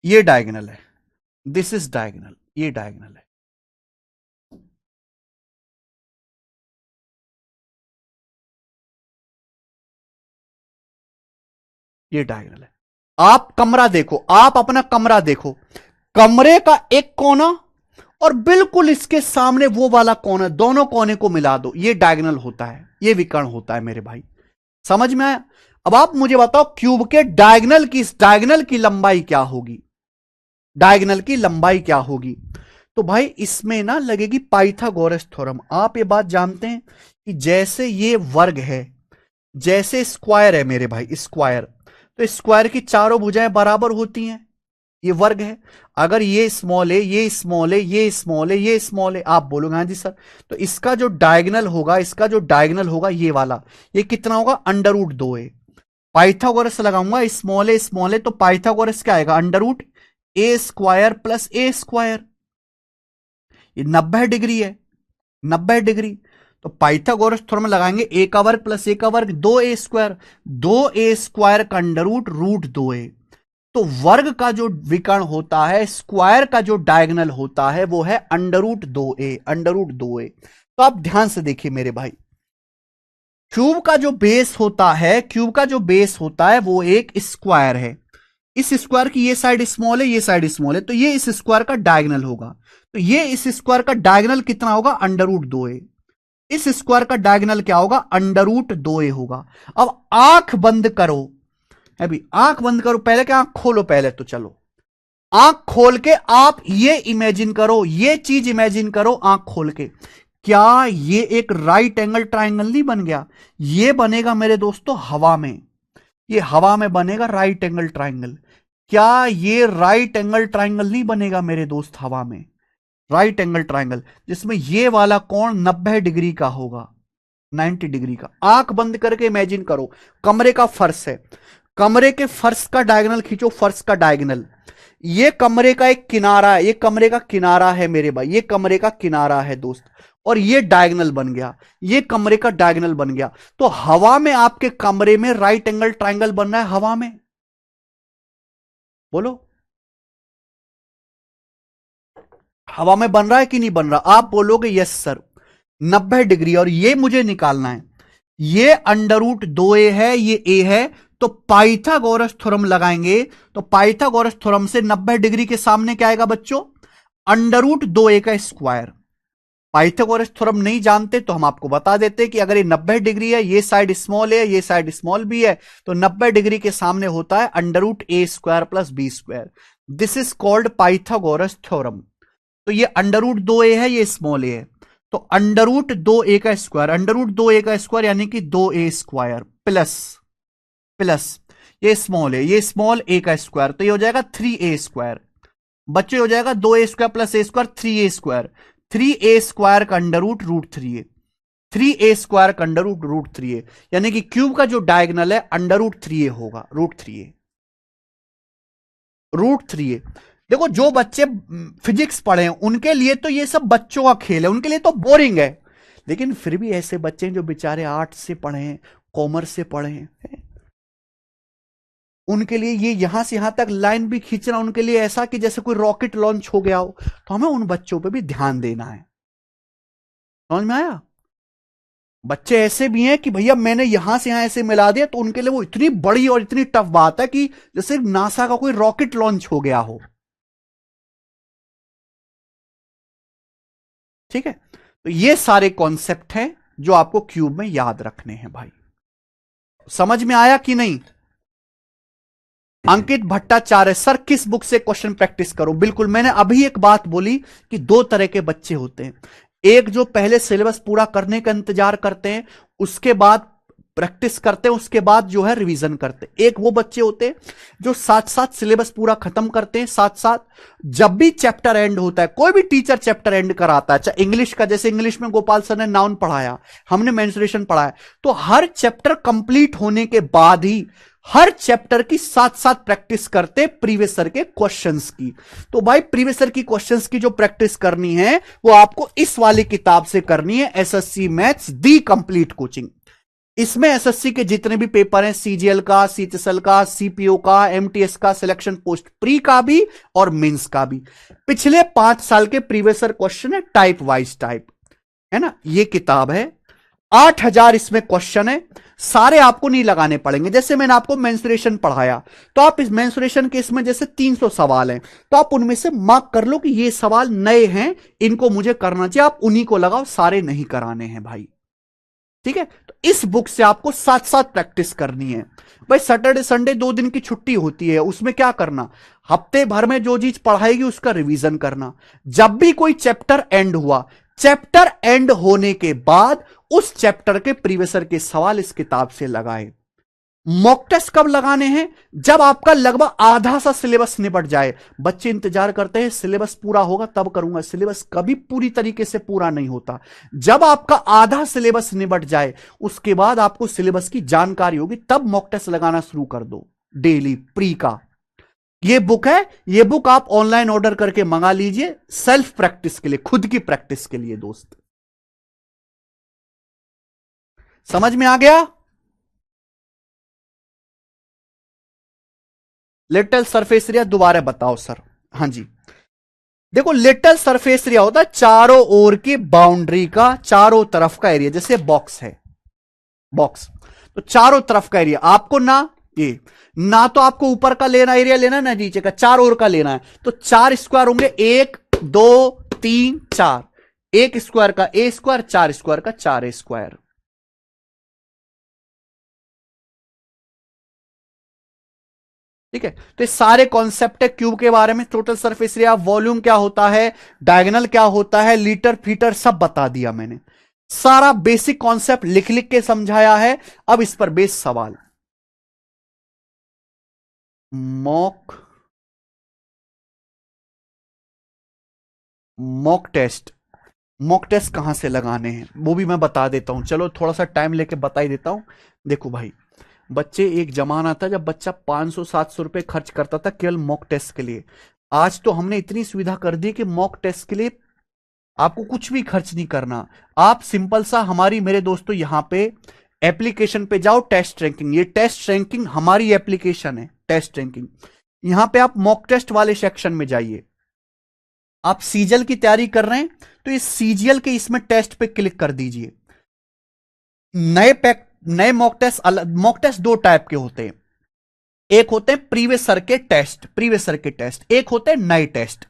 Speaker 1: ये डायगोनल है, दिस इज डायगोनल, ये डायगोनल है। ये डायगोनल है। आप कमरा देखो, आप अपना कमरा देखो, कमरे का एक कोना और बिल्कुल इसके सामने वो वाला कोना, दोनों कोने को मिला दो, ये डायगोनल होता है, ये विकर्ण होता है मेरे भाई। समझ में आया। अब आप मुझे बताओ क्यूब के डायगोनल की, इस डायगोनल की लंबाई क्या होगी, डायगोनल की लंबाई क्या होगी। तो भाई इसमें ना लगेगी पाइथागोरस थ्योरम। आप ये बात जानते हैं कि जैसे ये वर्ग है, जैसे स्क्वायर है मेरे भाई, स्क्वायर, तो स्क्वायर की चारों भुजाएं बराबर होती हैं, ये वर्ग है। अगर ये स्मॉल है, ये स्मॉल है, ये स्मॉल है, ये स्मॉल है, आप बोलोगे हाँ जी सर, तो इसका जो डायगोनल होगा, इसका जो डायगोनल होगा ये वाला, ये कितना होगा, अंडर रूट 2 है। पाइथागोरस लगाऊंगा, स्मॉल है तो पाइथागोरस क्या आएगा, अंडर रूट ए स्क्वायर प्लस ए स्क्वायर, ये 90 डिग्री है, 90 डिग्री। तो पाइथागोरस थ्योरम लगाएंगे, ए का वर्ग प्लस ए का वर्ग 2a स्क्वायर, 2a स्क्वायर का अंडर रूट रूट 2a। तो वर्ग का जो विकर्ण होता है, स्क्वायर का जो डायगोनल होता है वो है under root 2a, under root 2a। तो आप ध्यान से देखिए मेरे भाई, क्यूब का जो बेस होता है, क्यूब का जो बेस होता है वो एक स्क्वायर है। इस स्क्वायर की ये साइड स्मॉल है, ये साइड स्मॉल है, तो ये इस स्क्वायर का डायगोनल होगा। तो ये इस स्क्वायर का डायगोनल कितना होगा, अंडर रूट 2a। इस स्क्वायर का डायगोनल क्या होगा, अंडर रूट 2a होगा। अब आंख बंद करो, अभी आंख बंद करो, पहले क्या आंख खोलो, पहले तो चलो आंख खोल के आप ये इमेजिन करो, ये चीज इमेजिन करो आंख खोल के, क्या ये एक राइट एंगल ट्राइंगल नहीं बन गया। ये बनेगा मेरे दोस्तों हवा में, ये हवा में बनेगा राइट एंगल ट्राइंगल। क्या ये राइट एंगल ट्राइंगल नहीं बनेगा मेरे दोस्त हवा में, राइट एंगल ट्राइंगल जिसमें ये वाला कोण 90 डिग्री का होगा, 90 डिग्री का। आंख बंद करके इमेजिन करो, कमरे का फर्श है, कमरे के फर्श का डायगोनल खींचो, फर्श का डायगोनल, ये कमरे का एक किनारा है, ये कमरे का किनारा है मेरे भाई, ये कमरे का किनारा है दोस्त, और ये डायगोनल बन गया, ये कमरे का डायगोनल बन गया। तो हवा में आपके कमरे में राइट एंगल ट्राइंगल बन रहा है, हवा में, बोलो हवा में बन रहा है कि नहीं बन रहा। आप बोलोगे यस सर 90 डिग्री, और ये मुझे निकालना है, ये अंडर रूट 2a है, ये a है। तो पाइथागोरस थ्योरम लगाएंगे, तो पाइथागोरस थ्योरम से 90 डिग्री के सामने क्या आएगा बच्चों, अंडर रूट 2a का स्क्वायर। पाइथागोरस थ्योरम नहीं जानते तो हम आपको बता देते कि अगर ये 90 डिग्री है, ये साइड स्मॉल है, ये साइड स्मॉल भी है, तो 90 डिग्री के सामने होता है under root a square plus b square. This is called Pythagoras theorem. तो ये अंडर रूट 2a है, ये स्मॉल ए है, तो अंडर रूट 2a का स्क्वायर, अंडर रूट 2a का स्क्वायर यानी कि 2a स्क्वायर प्लस प्लस ये स्मॉल है, ये स्मॉल a का स्क्वायर, तो ये हो जाएगा 3a स्क्वायर। बच्चे हो जाएगा 2a square plus a square 3a square, 3a square का under root root 3a, 3a square का अंडर रूट रूट 3a, यानी कि क्यूब का जो डायगोनल है अंडर रूट 3a होगा, रूट 3a, रूट 3a। देखो जो बच्चे फिजिक्स पढ़े हैं उनके लिए तो ये सब बच्चों का खेल है, उनके लिए तो बोरिंग है, लेकिन फिर भी ऐसे बच्चे हैं जो बेचारे आर्ट्स से पढ़े हैं, कॉमर्स से पढ़े हैं, उनके लिए ये यहां से यहां तक लाइन भी खींचना उनके लिए ऐसा कि जैसे कोई रॉकेट लॉन्च हो गया हो। तो हमें उन बच्चों पे भी ध्यान देना है। समझ में आया। बच्चे ऐसे भी हैं कि भैया मैंने यहां से यहां ऐसे मिला दिया, तो उनके लिए वो इतनी बड़ी और इतनी टफ बात है कि जैसे नासा का कोई रॉकेट लॉन्च हो गया हो। ठीक है, तो ये सारे कॉन्सेप्ट हैं जो आपको क्यूब में याद रखने हैं भाई। समझ में आया कि नहीं? अंकित भट्टाचार्य, सर किस बुक से क्वेश्चन प्रैक्टिस करूं? बिल्कुल, मैंने अभी एक बात बोली कि दो तरह के बच्चे होते हैं। एक जो पहले सिलेबस पूरा करने का इंतजार करते हैं, उसके बाद प्रैक्टिस करते हैं, उसके बाद जो है रिवीजन करते हैं। एक वो बच्चे होते हैं जो साथ साथ सिलेबस पूरा खत्म करते हैं, साथ साथ जब भी चैप्टर एंड होता है, कोई भी टीचर चैप्टर एंड कराता है, चाहे इंग्लिश का, जैसे इंग्लिश में गोपाल सर ने नाउन पढ़ाया, हमने मेंसुरेशन पढ़ाया, तो हर चैप्टर कंप्लीट होने के बाद ही हर चैप्टर की साथ साथ प्रैक्टिस करते प्रीवियस सर के क्वेश्चंस की। तो भाई प्रीवियस सर की क्वेश्चंस की जो प्रैक्टिस करनी है वो आपको इस वाली किताब से करनी है, एसएससी मैथ्स दी कंप्लीट कोचिंग। इसमें एसएससी के जितने भी पेपर हैं, सीजीएल का, सीएचएसएल का, सीपीओ का, एमटीएस का, सिलेक्शन पोस्ट प्री का भी और मेंस का भी, पिछले 5 साल के प्रीवियस सर क्वेश्चन है, टाइप वाइज टाइप, है ना। ये किताब है, 8000 इसमें क्वेश्चन है, सारे आपको नहीं लगाने पड़ेंगे। जैसे मैंने आपको मेंसुरेशन पढ़ाया, तो आप इस मेंसुरेशन के इसमें जैसे 300 सवाल हैं, तो आप उनमें से मार्क कर लो कि ये सवाल नए हैं, इनको मुझे करना चाहिए, आप उन्हीं को लगाओ, सारे नहीं कराने हैं भाई। ठीक है, तो इस बुक से आपको साथ साथ प्रैक्टिस करनी है भाई। सैटरडे संडे 2 दिन की छुट्टी होती है, उसमें क्या करना, हफ्ते भर में जो चीज पढ़ाएगी उसका रिवीजन करना। जब भी कोई चैप्टर एंड हुआ, चैप्टर एंड होने के बाद उस चैप्टर के प्रीवियसर के सवाल इस किताब से लगाए। मॉक टेस्ट कब लगाने हैं? जब आपका लगभग आधा सा सिलेबस निपट जाए। बच्चे इंतजार करते हैं सिलेबस पूरा होगा तब करूंगा, सिलेबस कभी पूरी तरीके से पूरा नहीं होता। जब आपका आधा सिलेबस निपट जाए, उसके बाद आपको सिलेबस की जानकारी होगी, तब मॉक टेस्ट लगाना शुरू कर दो डेली प्री का। ये बुक है, ये बुक आप ऑनलाइन ऑर्डर करके मंगा लीजिए, सेल्फ प्रैक्टिस के लिए, खुद की प्रैक्टिस के लिए दोस्त। समझ में आ गया? लिटिल सरफेस एरिया दोबारा बताओ सर। हाँ जी, देखो लिटिल सरफेस एरिया होता है चारों ओर की बाउंड्री का, चारों तरफ का एरिया, जैसे बॉक्स है, बॉक्स, तो चारों तरफ का एरिया आपको ये ना तो आपको ऊपर का लेना एरिया लेना, ना नीचे का, चार ओर का लेना है। तो 4 स्क्वायर होंगे, 1 2 3 4, 1 स्क्वायर का ए स्क्वायर, 4 स्क्वायर का 4 स्क्वायर। ठीक है, तो ये सारे कॉन्सेप्ट है क्यूब के बारे में। टोटल सरफेस एरिया, वॉल्यूम क्या होता है, डायगोनल क्या होता है, लीटर फीटर सब बता दिया मैंने। सारा बेसिक कॉन्सेप्ट लिख लिख के समझाया है। अब इस पर बेस सवाल। मॉक टेस्ट, मॉक टेस्ट कहां से लगाने हैं वो भी मैं बता देता हूं। चलो थोड़ा सा टाइम लेके बता ही देता हूं। देखो भाई, बच्चे, एक जमाना था जब बच्चा 500-700 रुपए खर्च करता था केवल मॉक टेस्ट के लिए। आज तो हमने इतनी सुविधा कर दी कि मॉक टेस्ट के लिए आपको कुछ भी खर्च नहीं करना। आप सिंपल सा हमारी, मेरे दोस्तों, यहां पे एप्लीकेशन पे जाओ, टेस्ट रैंकिंग, ये टेस्ट रैंकिंग हमारी एप्लीकेशन है, टेस्ट रैंकिंग। यहां पे आप मॉक टेस्ट वाले सेक्शन में जाइए। आप सीजीएल की तैयारी कर रहे हैं तो इस सीजीएल के इसमें टेस्ट पे क्लिक कर दीजिए। नए मॉक टेस्ट 2 टाइप के होते हैं। एक होते हैं प्रीवियस सर के टेस्ट, प्रीवियस सर के टेस्ट, एक होते हैं नए टेस्ट।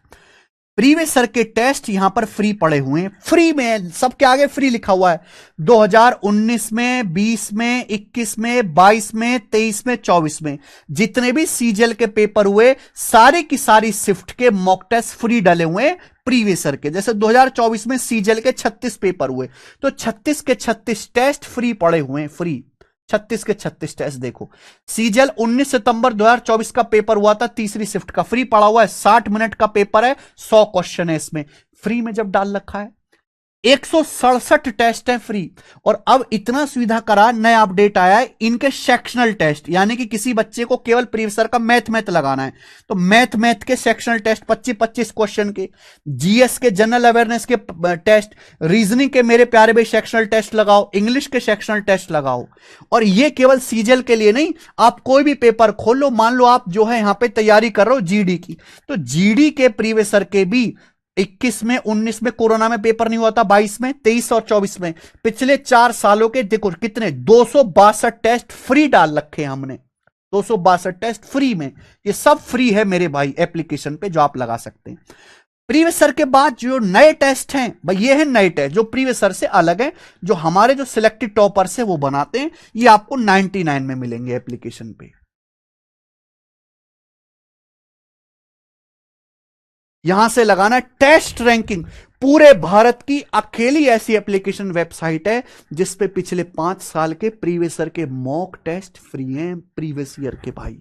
Speaker 1: प्रीवियस सर के टेस्ट यहां पर फ्री पड़े हुए हैं, फ्री में, सबके आगे फ्री लिखा हुआ है। 2019 में, 20 में, 21 में, 22 में, 23 में, 24 में जितने भी सीजीएल के पेपर हुए, सारे की सारी शिफ्ट के मॉक टेस्ट फ्री डले हुए हैं प्रीवियस सर के। जैसे 2024 में सीजीएल के 36 पेपर हुए, तो 36 के 36 टेस्ट फ्री पड़े हुए हैं, फ्री 36 के 36 टेस्ट। देखो सीजीएल 19 सितंबर 2024 का पेपर हुआ था, तीसरी शिफ्ट का फ्री पड़ा हुआ है, 60 मिनट का पेपर है, 100 क्वेश्चन है इसमें, फ्री में जब डाल रखा है। 167 टेस्ट है फ्री। और अब इतना सुविधा करा, नया अपडेट आया है, इनके सेक्शनल टेस्ट, यानी कि किसी बच्चे को केवल प्रीवियस सर का मैथ लगाना है तो मैथ के सेक्शनल टेस्ट 25-25 क्वेश्चन के, जीएस के, जनरल अवेयरनेस के टेस्ट, रीजनिंग के मेरे प्यारे भाई सेक्शनल टेस्ट लगाओ, इंग्लिश के सेक्शनल टेस्ट लगाओ। और ये केवल सीजीएल के लिए नहीं, आप कोई भी पेपर खोल लो, मान लो आप जो है यहां पे तैयारी कर रहे हो जीडी की, तो जीडी के प्रीवियस सर के भी 21 में, 19 में कोरोना में पेपर नहीं हुआ था, 22 में, 23 और 24 में, पिछले 4 सालों के देखो कितने 262 टेस्ट फ्री डाल रखे हैं हमने, 262 टेस्ट फ्री में। ये सब फ्री है मेरे भाई एप्लीकेशन पे, जो आप लगा सकते हैं। प्रीवियस सर के बाद जो नए टेस्ट हैं भाई, ये है नए टेस्ट जो प्रीवियस सर से अलग है, जो हमारे जो सिलेक्टेड टॉपर्स है वो बनाते हैं। ये आपको 99 में मिलेंगे एप्लीकेशन पे। यहां से लगाना टेस्ट रैंकिंग, पूरे भारत की अकेली ऐसी एप्लीकेशन वेबसाइट है जिस पे पिछले 5 साल के प्रीवियस ईयर के मॉक टेस्ट फ्री हैं, प्रीवियस ईयर के भाई।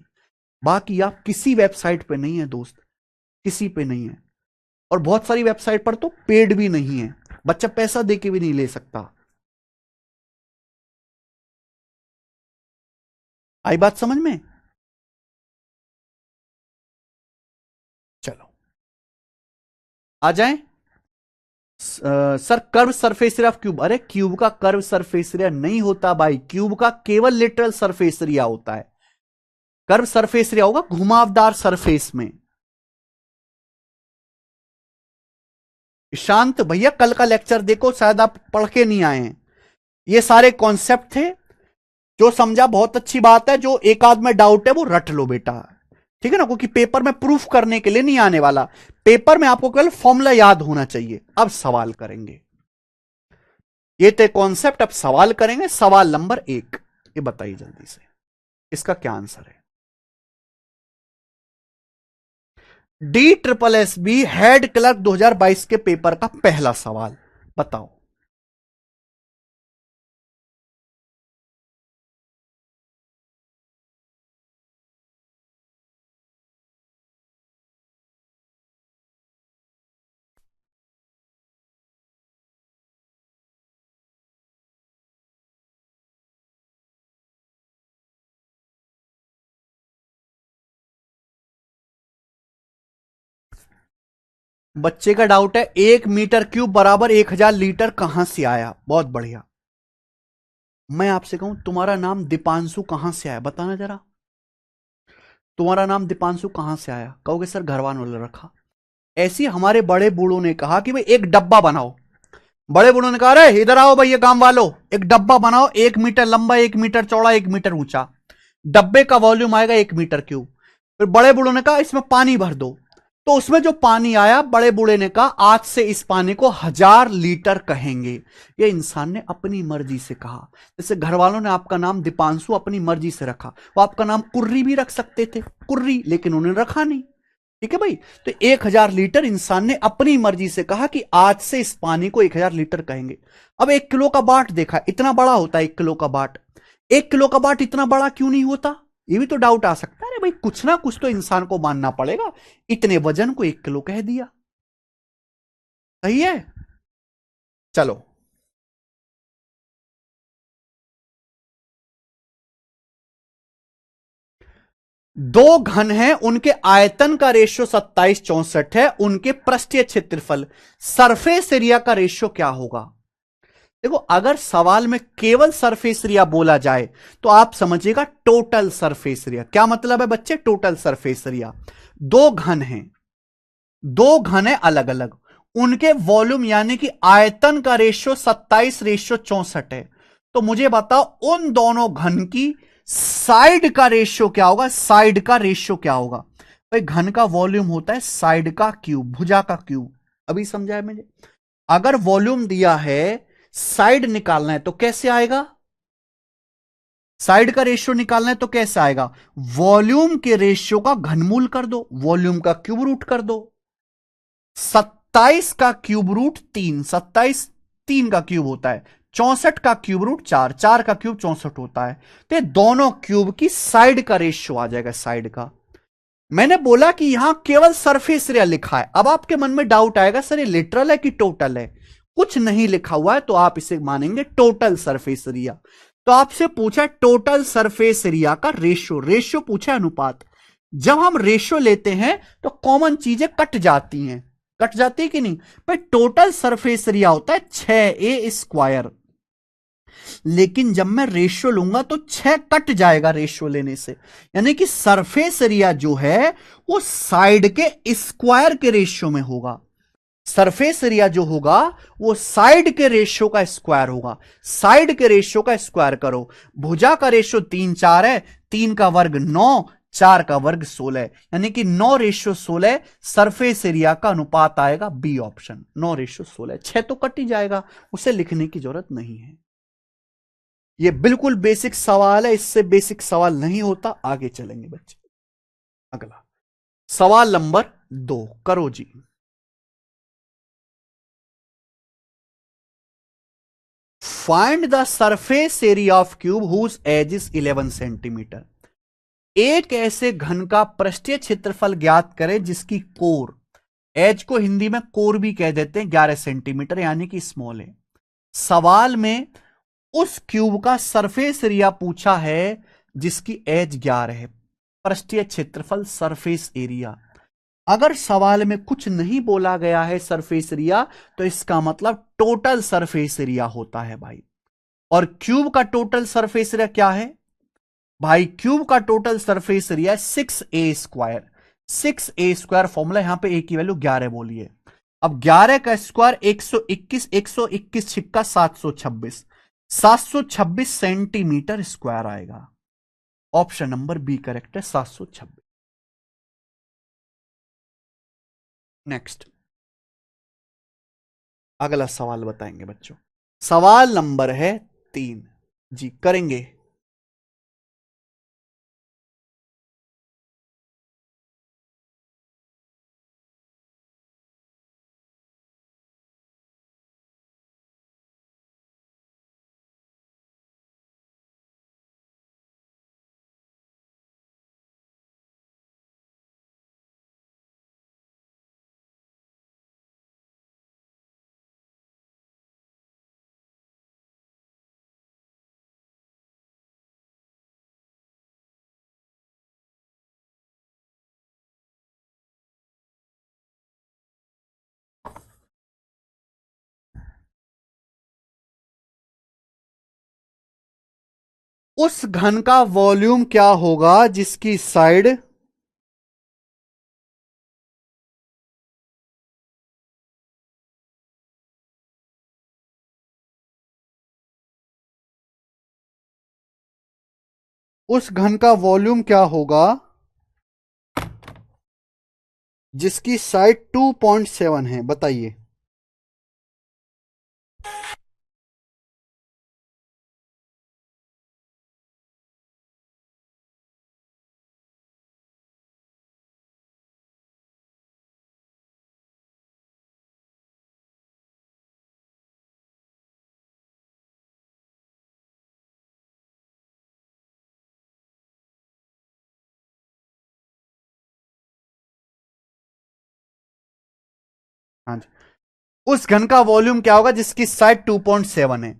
Speaker 1: बाकी आप किसी वेबसाइट पे नहीं है दोस्त, किसी पे नहीं है। और बहुत सारी वेबसाइट पर तो पेड भी नहीं है, बच्चा पैसा देके भी नहीं ले सकता। आई बात समझ में? चलो आ जाएं। Sir curve surface area of cube, अरे क्यूब का कर्व सरफेस एरिया नहीं होता भाई, क्यूब का केवल लिटरल सरफेस एरिया होता है। कर्व सरफेस एरिया होगा घुमावदार सरफेस में। शांत भैया कल का लेक्चर देखो, शायद आप पढ़ के नहीं आए हैं। ये सारे कॉन्सेप्ट थे, जो समझा बहुत अच्छी बात है, जो एक आध में डाउट है वो रट लो बेटा, ठीक है ना, क्योंकि पेपर में प्रूफ करने के लिए नहीं आने वाला, पेपर में आपको केवल फॉर्मूला याद होना चाहिए। अब सवाल करेंगे, ये थे कॉन्सेप्ट, अब सवाल करेंगे। सवाल नंबर 1, ये बताइए जल्दी से इसका क्या आंसर है। DSSB हेड क्लर्क 2022 के पेपर का पहला सवाल बताओ। बच्चे का डाउट है 1 मीटर क्यूब बराबर 1000 लीटर कहां से आया। बहुत बढ़िया। मैं आपसे कहूं तुम्हारा नाम दीपांशु कहां से आया, बताना जरा। तुम्हारा नाम दीपांशु कहां से आया? कहोगे सर घर वालों ने रखा। ऐसी हमारे बड़े बूढ़ों ने कहा कि भाई एक डब्बा बनाओ। बड़े बूढ़ों ने कहा अरे इधर आओ भैया गांव वालों, एक डब्बा बनाओ 1 मीटर लंबा, 1 मीटर चौड़ा, 1 मीटर ऊंचा। डब्बे का वॉल्यूम आएगा 1 मीटर क्यूब। फिर बड़े बूढ़ों ने कहा इसमें पानी भर दो। तो उसमें जो पानी आया, बड़े बूढ़े ने कहा आज से इस पानी को 1000 लीटर कहेंगे। ये इंसान ने अपनी मर्जी से कहा। जैसे घर वालों ने आपका नाम दीपांशु अपनी मर्जी से रखा, वो आपका नाम कुर्री भी रख सकते थे, कुर्री, लेकिन उन्होंने रखा नहीं। ठीक है भाई, तो 1000 लीटर इंसान ने अपनी मर्जी से कहा कि आज से इस पानी को 1000 लीटर कहेंगे। अब 1 किलो का बाट देखा, इतना बड़ा होता है 1 किलो का बाट। 1 किलो का बाट इतना बड़ा क्यों नहीं होता? ये भी तो डाउट आ सकता है। अरे भाई कुछ ना कुछ तो इंसान को मानना पड़ेगा, इतने वजन को 1 किलो कह दिया। सही है। चलो दो घन हैं, उनके आयतन का रेशियो 2764 है, उनके पृष्ठीय क्षेत्रफल सरफेस एरिया का रेशियो क्या होगा? देखो अगर सवाल में केवल सरफेस एरिया बोला जाए तो आप समझिएगा टोटल सरफेस एरिया। क्या मतलब है बच्चे? Total surface area. दो घन हैं, दो घन है अलग अलग, उनके वॉल्यूम यानी कि आयतन का रेशियो 27/64 है। तो मुझे बताओ उन दोनों घन की साइड का रेशियो क्या होगा? साइड का रेशियो क्या होगा? भाई घन का वॉल्यूम होता है साइड का क्यूब, भुजा का क्यूब। अभी समझा है मुझे? अगर वॉल्यूम दिया है, साइड निकालना है तो कैसे आएगा? साइड का रेशियो निकालना है तो कैसे आएगा? वॉल्यूम के रेशियो का घनमूल कर दो, वॉल्यूम का क्यूब रूट कर दो। 27 का क्यूब रूट 3, 27 3 का क्यूब होता है, 64 का क्यूब रूट 4, 4 का क्यूब 64 होता है। तो दोनों क्यूब की साइड का रेशियो आ जाएगा, साइड का। मैंने बोला कि यहां केवल सरफेस एरिया लिखा है। अब आपके मन में डाउट आएगा सर ये लिटरल है कि टोटल है? कुछ नहीं लिखा हुआ है तो आप इसे मानेंगे टोटल सरफेस एरिया। तो आपसे पूछा टोटल सरफेस एरिया का रेशियो, रेशियो पूछा अनुपात। जब हम रेशियो लेते हैं तो कॉमन चीजें कट जाती हैं, कट जाती है कि नहीं भाई? टोटल सरफेस एरिया होता है 6a², लेकिन जब मैं रेशियो लूंगा तो 6 कट जाएगा रेशियो लेने से, यानी कि सरफेस एरिया जो है वो साइड के स्क्वायर के रेशियो में होगा। सरफेस एरिया जो होगा वो साइड के रेशियो का स्क्वायर होगा। साइड के रेशियो का स्क्वायर करो। भुजा का रेशियो 3 4 है, 3 का वर्ग 9, 4 का वर्ग 16, यानी कि 9:16 सरफेस एरिया का अनुपात आएगा। B option 9:16। 6 तो कट ही जाएगा, उसे लिखने की जरूरत नहीं है। यह बिल्कुल बेसिक सवाल है, इससे बेसिक सवाल नहीं होता। आगे चलेंगे बच्चे। अगला सवाल नंबर 2 करो जी। Find the surface area of cube whose edge is 11 centimetre. एक ऐसे घन का पृष्ठीय क्षेत्रफल ज्ञात करें जिसकी कोर, एज को हिंदी में कोर भी कह देते हैं, 11 सेंटीमीटर यानी कि स्मॉल है। सवाल में उस क्यूब का सरफेस एरिया पूछा है जिसकी एज 11 है, पृष्ठीय क्षेत्रफल सरफेस एरिया। अगर सवाल में कुछ नहीं बोला गया है सरफेस एरिया, तो इसका मतलब टोटल सरफेस एरिया होता है भाई। और क्यूब का टोटल सरफेस एरिया क्या है भाई? क्यूब का total surface area 6a²। 6a² formula, यहां पे a की वैल्यू 11 बोलिए। अब 11 का स्क्वायर 121, 121 छिक्का 726, 726 सेंटीमीटर स्क्वायर आएगा। ऑप्शन नंबर बी करेक्ट है, 726। नेक्स्ट अगला सवाल बताएंगे बच्चों। सवाल नंबर है 3 जी, करेंगे। उस घन का वॉल्यूम क्या होगा जिसकी साइड उस घन का वॉल्यूम क्या होगा जिसकी साइड 2.7 है, बताइए। हाँ जी, उस घन का वॉल्यूम क्या होगा जिसकी साइड 2.7 है।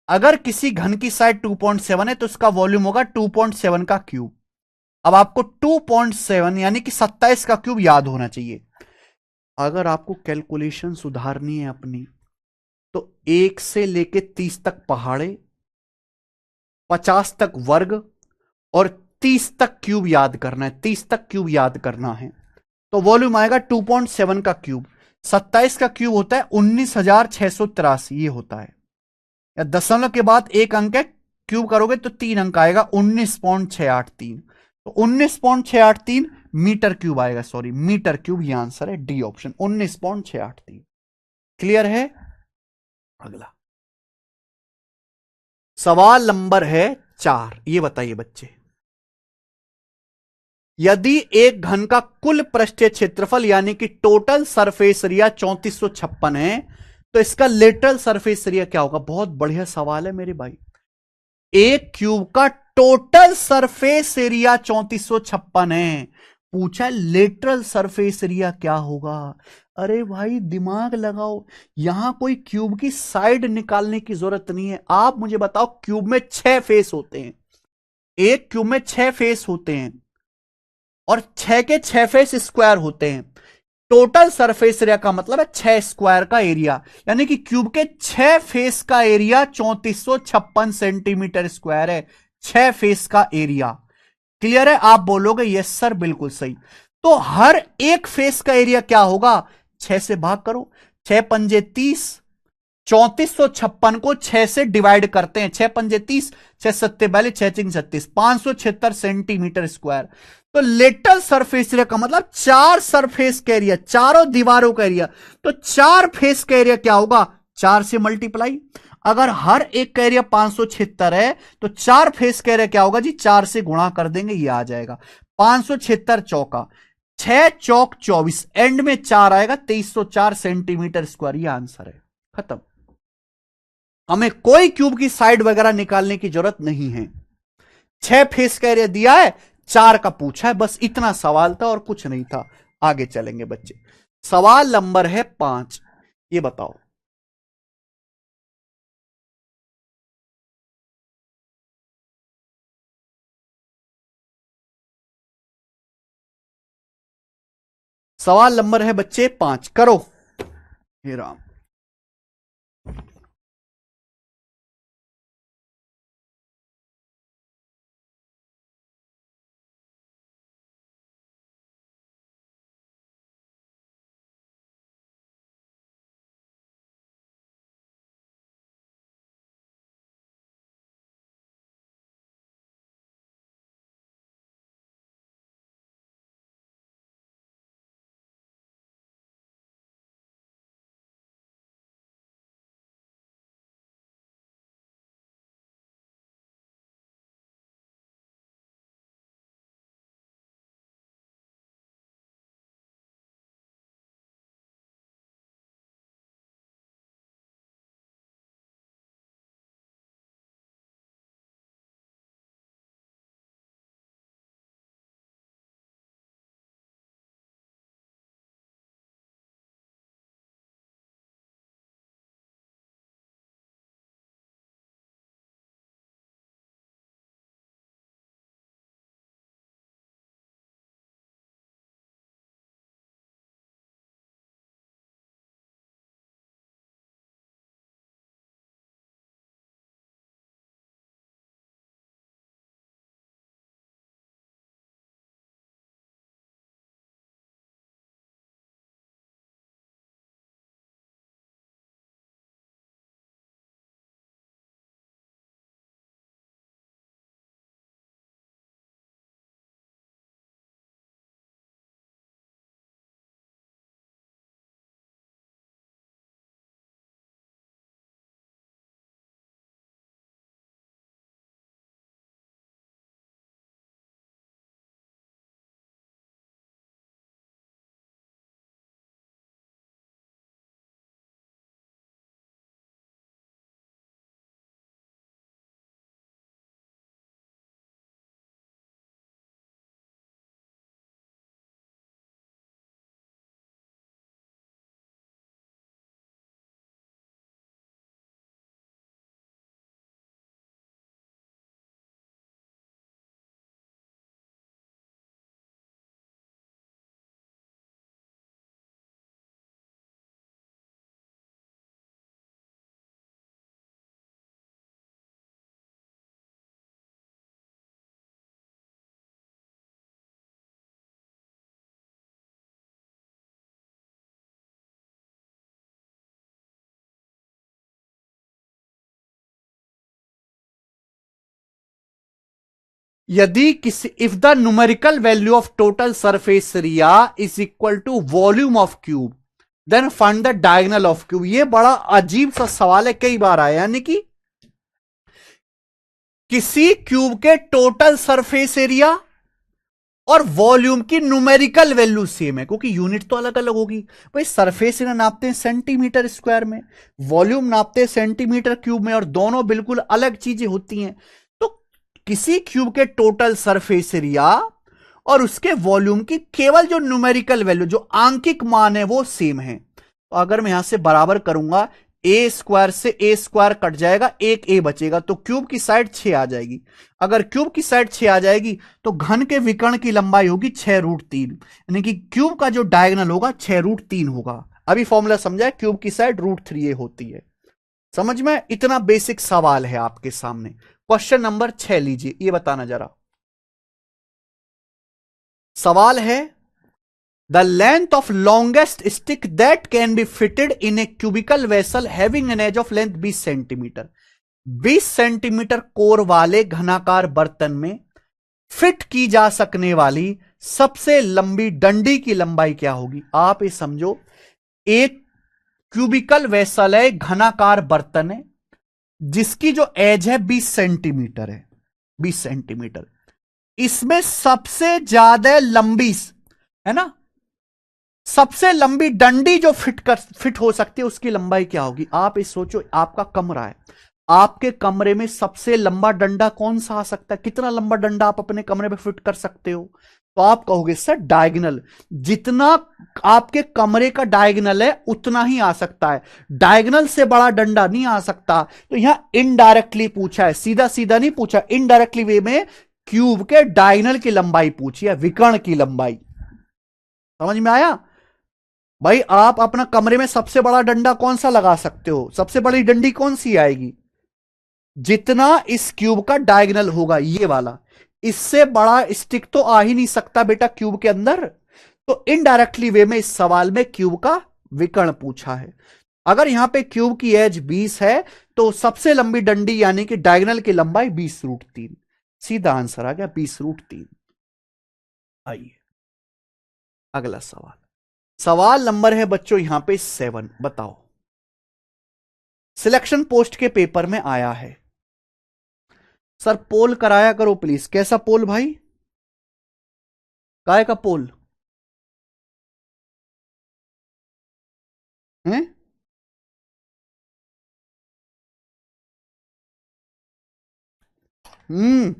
Speaker 1: अगर किसी घन की साइड 2.7 है तो उसका वॉल्यूम होगा 2.7 का क्यूब। अब आपको 2.7 यानी कि 27 का क्यूब याद होना चाहिए। अगर आपको कैलकुलेशन सुधारनी है अपनी, तो 1 से लेके 30 तक पहाड़े, 50 तक वर्ग और 30 तक क्यूब याद करना है। 30 तक क्यूब याद करना है तो वॉल्यूम आएगा 2.7 का क्यूब। 27 का क्यूब होता है 19,683, ये होता है। या दशमलव के बाद एक अंक है, क्यूब करोगे तो 3 अंक आएगा, 19.683। तो 19.683 मीटर क्यूब आएगा। सॉरी, मीटर क्यूब, ये आंसर है डी ऑप्शन, 19.683। क्लियर है? अगला सवाल नंबर है 4, ये बताइए बच्चे। यदि एक घन का कुल पृष्ठीय क्षेत्रफल यानी कि टोटल सरफेस एरिया 3456 है, तो इसका लेटरल सरफेस एरिया क्या होगा? बहुत बढ़िया सवाल है मेरे भाई। एक क्यूब का टोटल सरफेस एरिया 3456 है, पूछा लेटरल सरफेस एरिया क्या होगा। अरे भाई दिमाग लगाओ, यहां कोई क्यूब की साइड निकालने की जरूरत नहीं है। आप मुझे बताओ, क्यूब में 6 फेस होते हैं, एक क्यूब में 6 फेस होते हैं और 6 के 6 फेस स्क्वायर होते हैं। टोटल सरफेस एरिया का मतलब है 6 स्क्वायर का एरिया, यानी कि क्यूब के 6 फेस का एरिया 3456 सेंटीमीटर स्क्वायर है। 6 फेस का एरिया। क्लियर है? आप बोलोगे यस सर, बिल्कुल सही। तो हर एक फेस का एरिया क्या होगा? 6 से भाग करो, 6 पंजे 30, 3456 को 6 से डिवाइड करते हैं, 6 पंजे 30, 6 सत्ते 42, 6 चिंग 36, 576 सेंटीमीटर स्क्वायर। तो लेटरल सरफेस एरिया का मतलब 4 सरफेस का एरिया, चारों दीवारों का एरिया। तो 4 फेस का एरिया क्या होगा, 4 से मल्टीप्लाई। अगर हर एक का एरिया 576 है तो 4 फेस का एरिया क्या होगा जी, 4 से गुणा कर देंगे, ये आ जाएगा 576 चौका 6 चौक 24, एंड में 4 आएगा, 2304 सेंटीमीटर स्क्वायर। ये आंसर है, खत्म। हमें कोई क्यूब की साइड वगैरह निकालने की जरूरत नहीं है। 6 फेस का एरिया दिया है, 4 का पूछा है, बस इतना सवाल था और कुछ नहीं था। आगे चलेंगे बच्चे, सवाल नंबर है 5। ये बताओ, सवाल नंबर है बच्चे 5, करो। हे राम, यदि किसी, if the numerical value of total surface area is equal to volume of cube, then find the diagonal of cube. ये बड़ा अजीब सा सवाल है, कई बार आया, यानी कि किसी क्यूब के टोटल सरफेस एरिया और वॉल्यूम की न्यूमेरिकल वैल्यू सेम है, क्योंकि यूनिट तो अलग अलग होगी। भाई सरफेस एरिया नापते हैं सेंटीमीटर स्क्वायर में, वॉल्यूम नापते हैं सेंटीमीटर क्यूब में, और दोनों बिल्कुल अलग चीजें होती हैं। तो किसी क्यूब के टोटल सरफेस एरिया और उसके वॉल्यूम की केवल जो न्यूमेरिकल वैल्यू, जो आंकिक मान है, वो सेम है। तो अगर मैं यहां से बराबर करूंगा, ए स्क्वायर से ए स्क्वायर कट जाएगा, एक ए बचेगा, तो क्यूब की साइड 6 आ जाएगी। अगर क्यूब की साइड 6 आ जाएगी तो घन के विकर्ण की लंबाई होगी 6√3, यानी कि क्यूब का जो डायगोनल होगा 6√3 होगा। अभी फॉर्मूला समझा है, क्यूब की साइड √3 होती है। समझ में? इतना बेसिक सवाल है आपके सामने। क्वेश्चन नंबर 6 लीजिए, ये बताना जरा। सवाल है the length of longest stick that can be fitted in a cubical vessel having an edge of length 20 centimetre. 20 centimetre कोर वाले घनाकार बर्तन में फिट की जा सकने वाली सबसे लंबी डंडी की लंबाई क्या होगी? आप ये समझो, एक क्यूबिकल वेसल है, घनाकार बर्तन है, जिसकी जो एज है 20 सेंटीमीटर है, 20 सेंटीमीटर। इसमें सबसे ज्यादा लंबी है ना, सबसे लंबी डंडी जो फिट हो सकती है, उसकी लंबाई क्या होगी? आप ये सोचो, आपका कमरा है, आपके कमरे में सबसे लंबा डंडा कौन सा आ सकता है? कितना लंबा डंडा आप अपने कमरे में फिट कर सकते हो? तो आप कहोगे सर डायगोनल, जितना आपके कमरे का डायगोनल है उतना ही आ सकता है, डायगोनल से बड़ा डंडा नहीं आ सकता। तो यहां इनडायरेक्टली पूछा है, सीधा सीधा नहीं पूछा, इनडायरेक्टली वे में क्यूब के डायगोनल की लंबाई पूछी है, विकर्ण की लंबाई। समझ में आया भाई? आप अपना कमरे में सबसे बड़ा डंडा कौन सा लगा सकते हो? सबसे बड़ी डंडी कौन सी आएगी? जितना इस क्यूब का डायगोनल होगा, ये वाला। इससे बड़ा स्टिक तो आ ही नहीं सकता बेटा क्यूब के अंदर। तो इनडायरेक्टली वे में इस सवाल में क्यूब का विकर्ण पूछा है। अगर यहां पे क्यूब की एज 20 है तो सबसे लंबी डंडी यानी कि डायगोनल की लंबाई 20√3। सीधा आंसर आ गया 20√3। आइए अगला सवाल। सवाल नंबर है बच्चों यहां पे 7। बताओ, सिलेक्शन पोस्ट के पेपर में आया है, सर पोल कराया करो प्लीज। कैसा पोल भाई? काय का पोल है? हम्म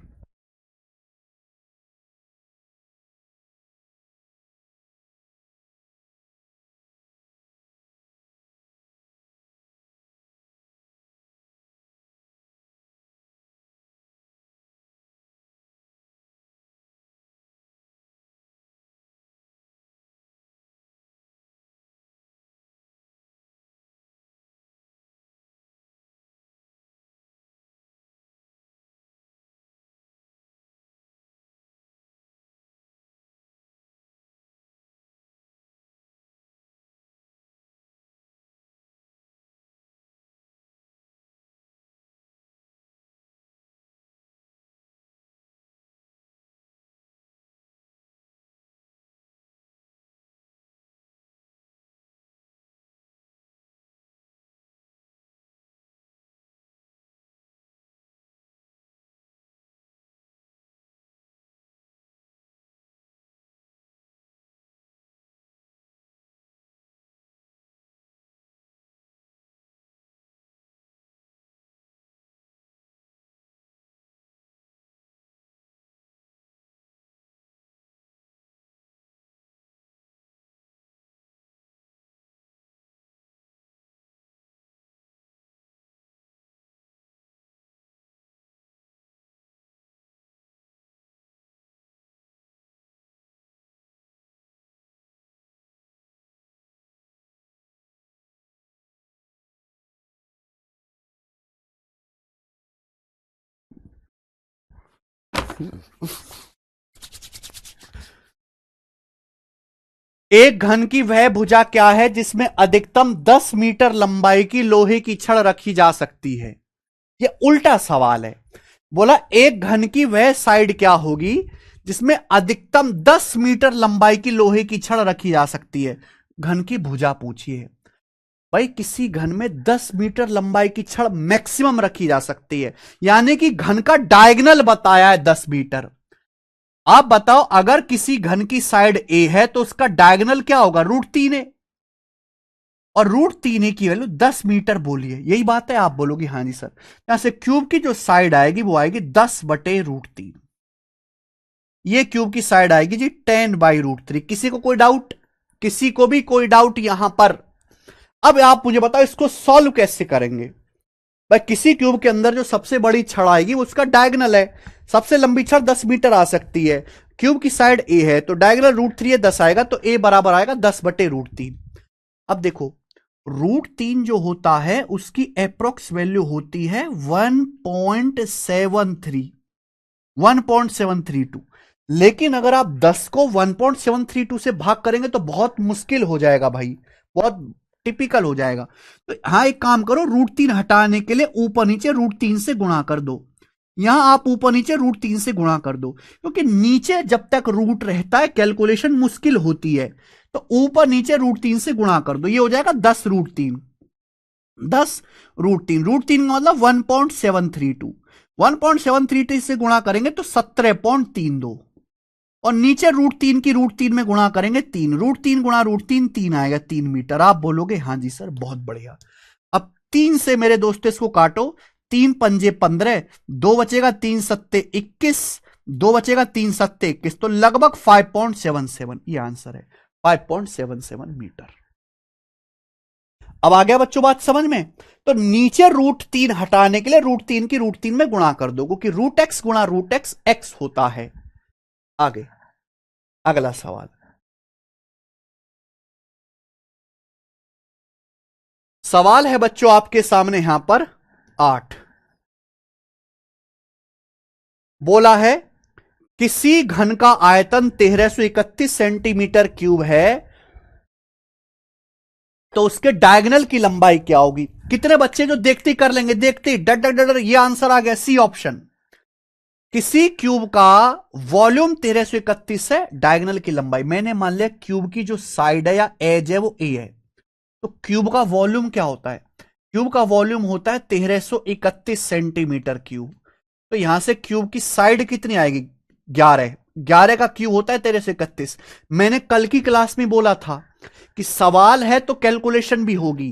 Speaker 1: एक घन की वह भुजा क्या है जिसमें अधिकतम 10 मीटर लंबाई की लोहे की छड़ रखी जा सकती है? यह उल्टा सवाल है। बोला एक घन की वह साइड क्या होगी जिसमें अधिकतम 10 मीटर लंबाई की लोहे की छड़ रखी जा सकती है? घन की भुजा पूछी है भाई। किसी घन में 10 मीटर लंबाई की छड़ मैक्सिमम रखी जा सकती है, यानी कि घन का डायगोनल बताया है 10 मीटर। आप बताओ, अगर किसी घन की साइड ए है तो उसका डायगोनल क्या होगा? √3 और √3 की वैल्यू 10 मीटर बोलिए, यही बात है। आप बोलोगे हाँ जी सर। यहां से क्यूब की जो साइड आएगी वो आएगी 10/√3। ये क्यूब की साइड आएगी जी 10/√3। किसी को कोई डाउट? किसी को भी कोई डाउट यहां पर? अब आप मुझे बताओ इसको सॉल्व कैसे करेंगे? भाई किसी क्यूब के अंदर जो सबसे बड़ी छड़ आएगी उसका डायगोनल है, सबसे लंबी छड़ 10 मीटर आ सकती है। क्यूब की साइड ए है तो डायगोनल √3 है, 10 आएगा, तो ए बराबर आएगा 10/√3। अब देखो √3 जो होता है उसकी अप्रोक्स वैल्यू होती है 1.73 1.732। लेकिन अगर आप 10 को 1.732 से भाग करेंगे तो बहुत मुश्किल हो जाएगा भाई, बहुत टिपिकल हो जाएगा। तो हाँ, एक काम करो, √3 हटाने के लिए ऊपर नीचे √3 से गुणा कर दो। यहां आप ऊपर नीचे √3 से गुणा कर दो, क्योंकि नीचे जब तक रूट रहता है कैलकुलेशन मुश्किल होती है। तो ऊपर नीचे √3 से गुणा कर दो, ये हो जाएगा 10√3। 10√3, √3 का मतलब 1.732, 1.732 से गुणा करेंगे तो 17.32, और नीचे √3 की √3 में गुणा करेंगे 3, √3 गुणा √3 3 आएगा, 3 मीटर। आप बोलोगे हाँ जी सर बहुत बढ़िया। अब 3 से मेरे दोस्तों इसको काटो, 3 पंजे 15, 2 बचेगा, 3 सत्ते 21, 2 बचेगा, 3 सत्ते 21, तो लगभग 5.77 ये आंसर है, 5.77 मीटर। अब आ गया बच्चों बात समझ में। तो नीचे √3 हटाने के लिए √3 की √3 में गुणा कर दो, क्योंकि √x गुणा √x x होता है। आगे अगला सवाल, सवाल है बच्चों आपके सामने यहां पर 8। बोला है किसी घन का आयतन 1331 सेंटीमीटर क्यूब है, तो उसके डायगोनल की लंबाई क्या होगी। कितने बच्चे जो देखते ही कर लेंगे, देखते ही डर डर डर, ये आंसर आ गया सी ऑप्शन। किसी क्यूब का वॉल्यूम 1331 है, डायगोनल की लंबाई, मैंने मान लिया क्यूब की जो साइड है या एज है वो ए है, तो क्यूब का वॉल्यूम क्या होता है, क्यूब का वॉल्यूम होता है 1331 सेंटीमीटर क्यूब। तो यहां से क्यूब की साइड कितनी आएगी, 11, 11 का क्यूब होता है 1331। मैंने कल की क्लास में बोला था कि सवाल है तो कैलकुलेशन भी होगी।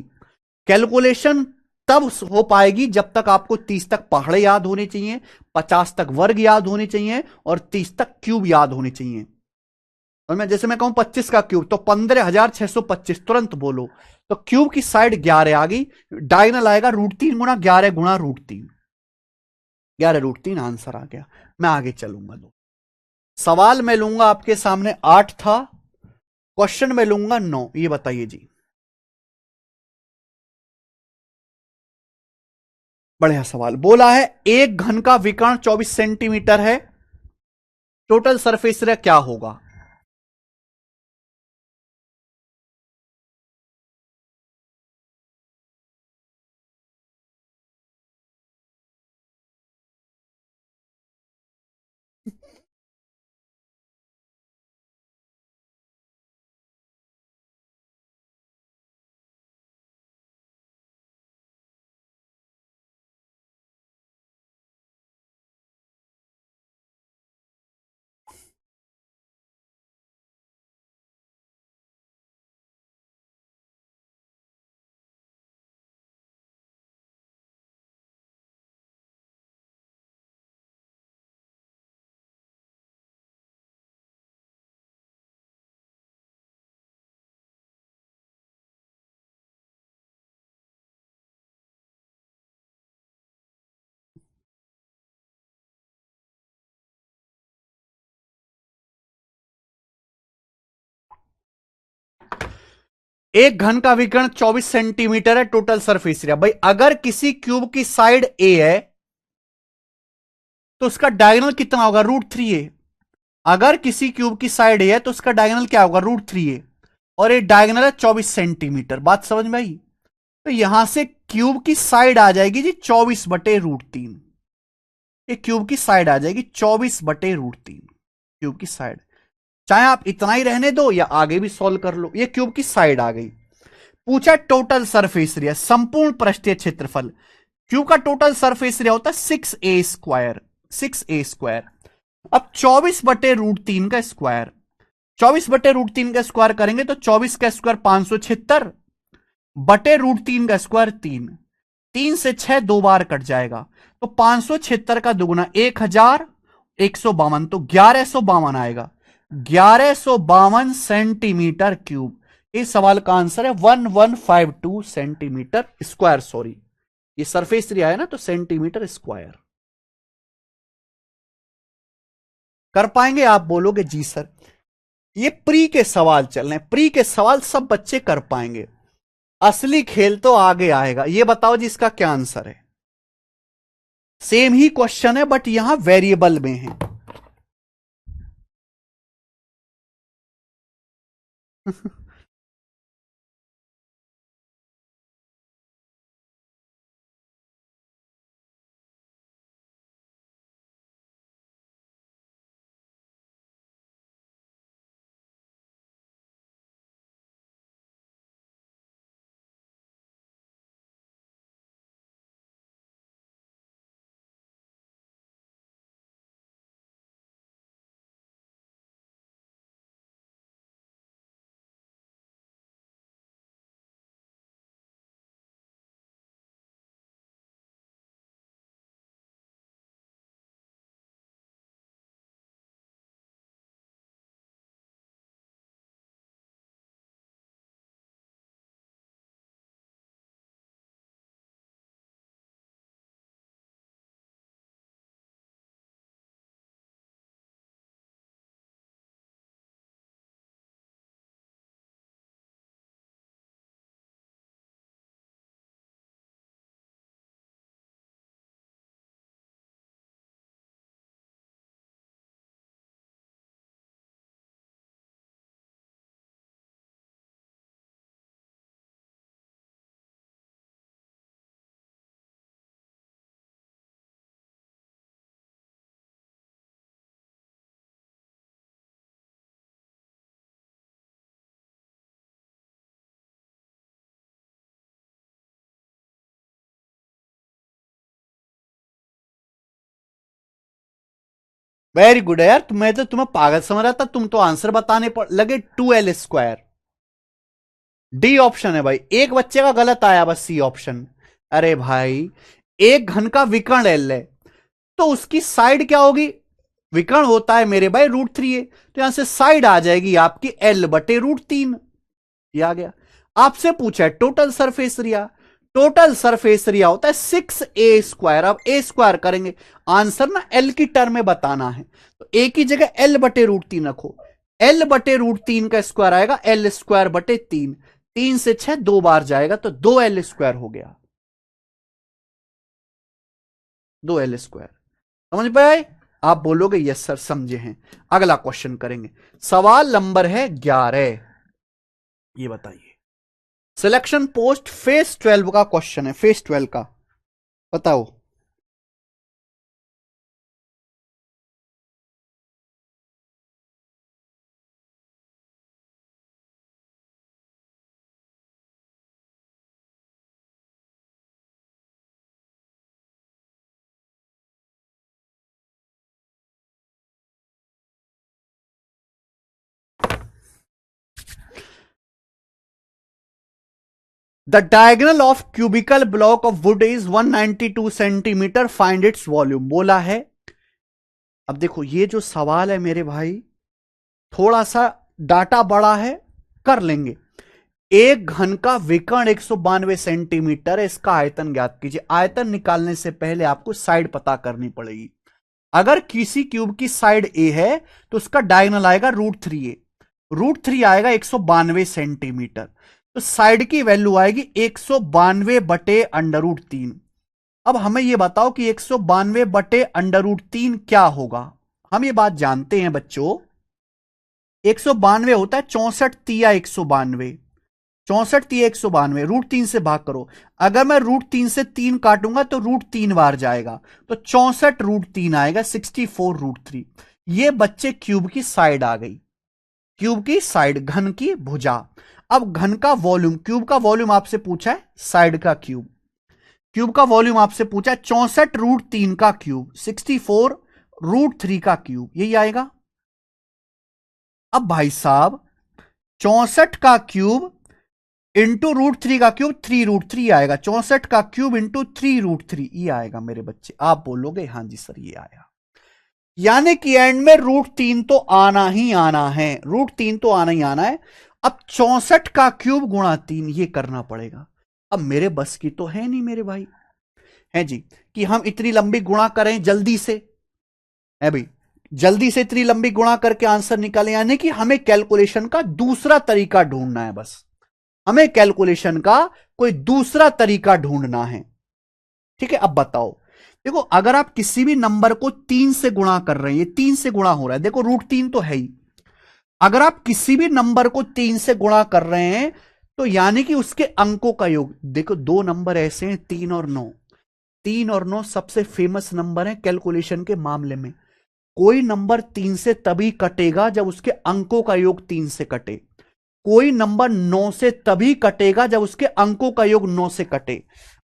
Speaker 1: कैलकुलेशन तब हो पाएगी जब तक आपको 30 तक पहाड़े याद होने चाहिए, 50 तक वर्ग याद होने चाहिए, और 30 तक क्यूब याद होने चाहिए। और मैं जैसे मैं कहूं 25 का क्यूब तो 15,625, तुरंत बोलो। तो क्यूब की साइड 11 आ गई, डायगोनल आएगा √3 गुणा 11 गुणा √3, 11√3 आंसर आ गया। मैं आगे चलूंगा, दो सवाल मैं लूंगा आपके सामने 8 था, क्वेश्चन में लूंगा 9। ये बताइए जी, बढ़िया सवाल। बोला है एक घन का विकर्ण 24 सेंटीमीटर है, टोटल सरफेस एरिया क्या होगा। एक घन का विकर्ण 24 सेंटीमीटर है, टोटल सरफेस एरिया। भाई अगर किसी क्यूब की साइड ए है तो उसका डायगोनल कितना होगा, √3a। अगर किसी क्यूब की साइड ए है तो उसका डायगोनल क्या होगा, √3a, और ये डायगोनल है 24 सेंटीमीटर। बात समझ में आई। तो यहां से क्यूब की साइड आ जाएगी जी 24/√3, ये क्यूब की साइड आ जाएगी 24/√3, क्यूब की साइड। चाहे आप इतना ही रहने दो या आगे भी सॉल्व कर लो, ये क्यूब की साइड आ गई। पूछा टोटल सरफेस एरिया, संपूर्ण पृष्ठीय क्षेत्रफल। क्यूब का टोटल सरफेस एरिया होता है 6a², 6a²। अब 24/√3 का स्क्वायर, 24/√3 का स्क्वायर करेंगे तो 24 का स्क्वायर 576, /√3 का स्क्वायर 3, 3 से 6 दो बार कट जाएगा, तो 576 का दुगुना 1152, तो 1152 आएगा, 1152 सेंटीमीटर क्यूब। इस सवाल का आंसर है 1152 सेंटीमीटर स्क्वायर। सॉरी, ये सरफेस एरिया है ना, तो सेंटीमीटर स्क्वायर। कर पाएंगे, आप बोलोगे जी सर। ये प्री के सवाल चल रहे हैं, प्री के सवाल सब बच्चे कर पाएंगे, असली खेल तो आगे आएगा। ये बताओ जी इसका क्या आंसर है। सेम ही क्वेश्चन है बट यहां वेरिएबल में है। वेरी गुड है यार, मैं तो तुम्हें पागल समझ रहा था, तुम तो आंसर बताने लगे 2l²। डी ऑप्शन है भाई, एक बच्चे का गलत आया बस, सी ऑप्शन। अरे भाई, एक घन का विकर्ण एल है तो उसकी साइड क्या होगी? विकर्ण होता है मेरे भाई √3 है, तो यहां से साइड आ जाएगी आपकी l/√3। ये आ गया। आपसे पूछा है total surface area. Total surface area होता है 6a²। अब a² करेंगे, आंसर ना l की टर्म में बताना है, तो a की जगह l/√3 रखो। l/√3 का स्क्वायर आएगा l²/3। 3 से 6 दो बार जाएगा तो 2l² हो गया। 2l²। समझ पाए? आप बोलोगे यस सर समझे हैं। अगला क्वेश्चन करेंगे, सवाल नंबर है 11। ये बताइए, सिलेक्शन पोस्ट फेज 12 का क्वेश्चन है, फेज 12 का। बताओ। The diagonal of cubical block of would is 192 centimetre, find its volume बोला है। अब देखो, ये जो सवाल है मेरे भाई, थोड़ा सा डाटा बड़ा है, कर लेंगे। एक घन का विकर्ण 192 सेंटीमीटर है, इसका आयतन ज्ञात कीजिए। आयतन निकालने से पहले आपको साइड पता करनी पड़ेगी। अगर किसी क्यूब की साइड ए है तो उसका डायगोनल आएगा √3a। √3 आएगा 192 सेंटीमीटर, तो साइड की वैल्यू आएगी 192/√3। अब हमें यह बताओ कि 192/√3 क्या होगा। हम ये बात जानते हैं बच्चों, 192 होता है 64 तिया 192। 64 तिया 192, √3 से भाग करो। अगर मैं √3 से 3 काटूंगा तो √3 बार जाएगा, तो 64√3 आएगा, 64√3। ये बच्चे क्यूब की साइड आ गई। क्यूब की साइड, घन की भुजा। अब घन का वॉल्यूम, क्यूब का वॉल्यूम आपसे पूछा है, साइड का क्यूब। क्यूब का वॉल्यूम आपसे पूछा है 64√3 का क्यूब, 64√3 का क्यूब, यही आएगा। अब भाई साहब, 64 का क्यूब इंटू √3 का क्यूब, 3√3 आएगा। 64 का क्यूब इंटू 3√3, ये आएगा मेरे बच्चे। आप बोलोगे हाँ जी सर ये आया। यानी कि एंड में √3 तो आना ही आना है, √3 तो आना ही आना है। अब 64 का क्यूब गुणा 3, ये करना पड़ेगा। अब मेरे बस की तो है नहीं मेरे भाई, है जी, कि हम इतनी लंबी गुणा करें जल्दी से, है भाई, जल्दी से इतनी लंबी गुणा करके आंसर निकालें। यानी कि हमें कैलकुलेशन का दूसरा तरीका ढूंढना है, बस हमें कैलकुलेशन का कोई दूसरा तरीका ढूंढना है। ठीक है, अब बताओ। देखो, अगर आप किसी भी नंबर को 3 से गुणा कर रहे हैं, ये 3 से गुणा हो रहा है, देखो √3 तो है ही, अगर आप किसी भी नंबर को 3 से गुणा कर रहे हैं तो यानी कि उसके अंकों का योग, देखो दो नंबर ऐसे हैं 3 और 9, 3 और 9 सबसे फेमस नंबर है कैलकुलेशन के मामले में। कोई नंबर 3 से तभी कटेगा जब उसके अंकों का योग 3 से कटे, कोई नंबर 9 से तभी कटेगा जब उसके अंकों का योग 9 से कटे।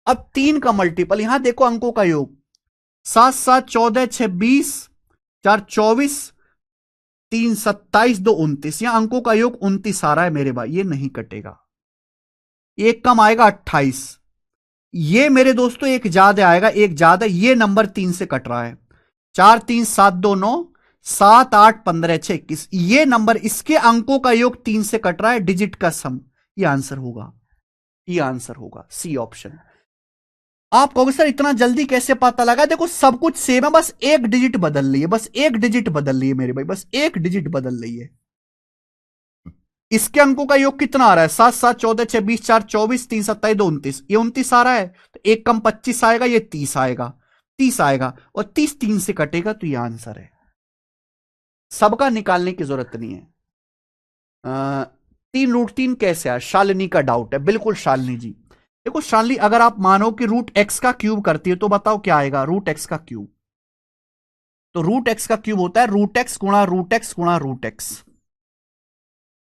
Speaker 1: अब 3 का मल्टीपल, यहां देखो अंकों का योग 7 7 14 6 20, 4 24, 3 27, 2 29, यहां अंकों का योग 29 आ रहा है मेरे भाई, ये नहीं कटेगा। एक कम आएगा 28, ये मेरे दोस्तों एक ज्यादा आएगा, एक ज्यादा, ये नंबर 3 से कट रहा है। 4 3 7 2 9, 7 8 15 6 21, ये नंबर इसके अंकों का योग 3 से कट रहा है, डिजिट का सम। ये आंसर होगा, ये आंसर होगा सी ऑप्शन। आप कहोगे सर इतना जल्दी कैसे पता लगा? देखो सब कुछ सेम है, बस एक डिजिट बदल रही है, बस एक डिजिट बदल रही है मेरे भाई, बस एक डिजिट बदल रही है। इसके अंकों का योग कितना आ रहा है? 7 7 14 6 20, 4 24, 3 27, 2 29, ये 29 आ रहा है, तो एक कम 25 आएगा, ये 30 आएगा, 30 आएगा, और 30 3 से कटेगा, तो ये आंसर है। सबका निकालने की जरूरत नहीं है। 3√3 कैसे आया? शालिनी का डाउट है, बिल्कुल शालिनी जी। देखो शालिनी, अगर आप मानो कि रूट एक्स का क्यूब करती है तो बताओ क्या आएगा? रूट एक्स का क्यूब, तो रूट एक्स का क्यूब होता है रूट एक्स गुणा रूट एक्स गुणा रूट एक्स।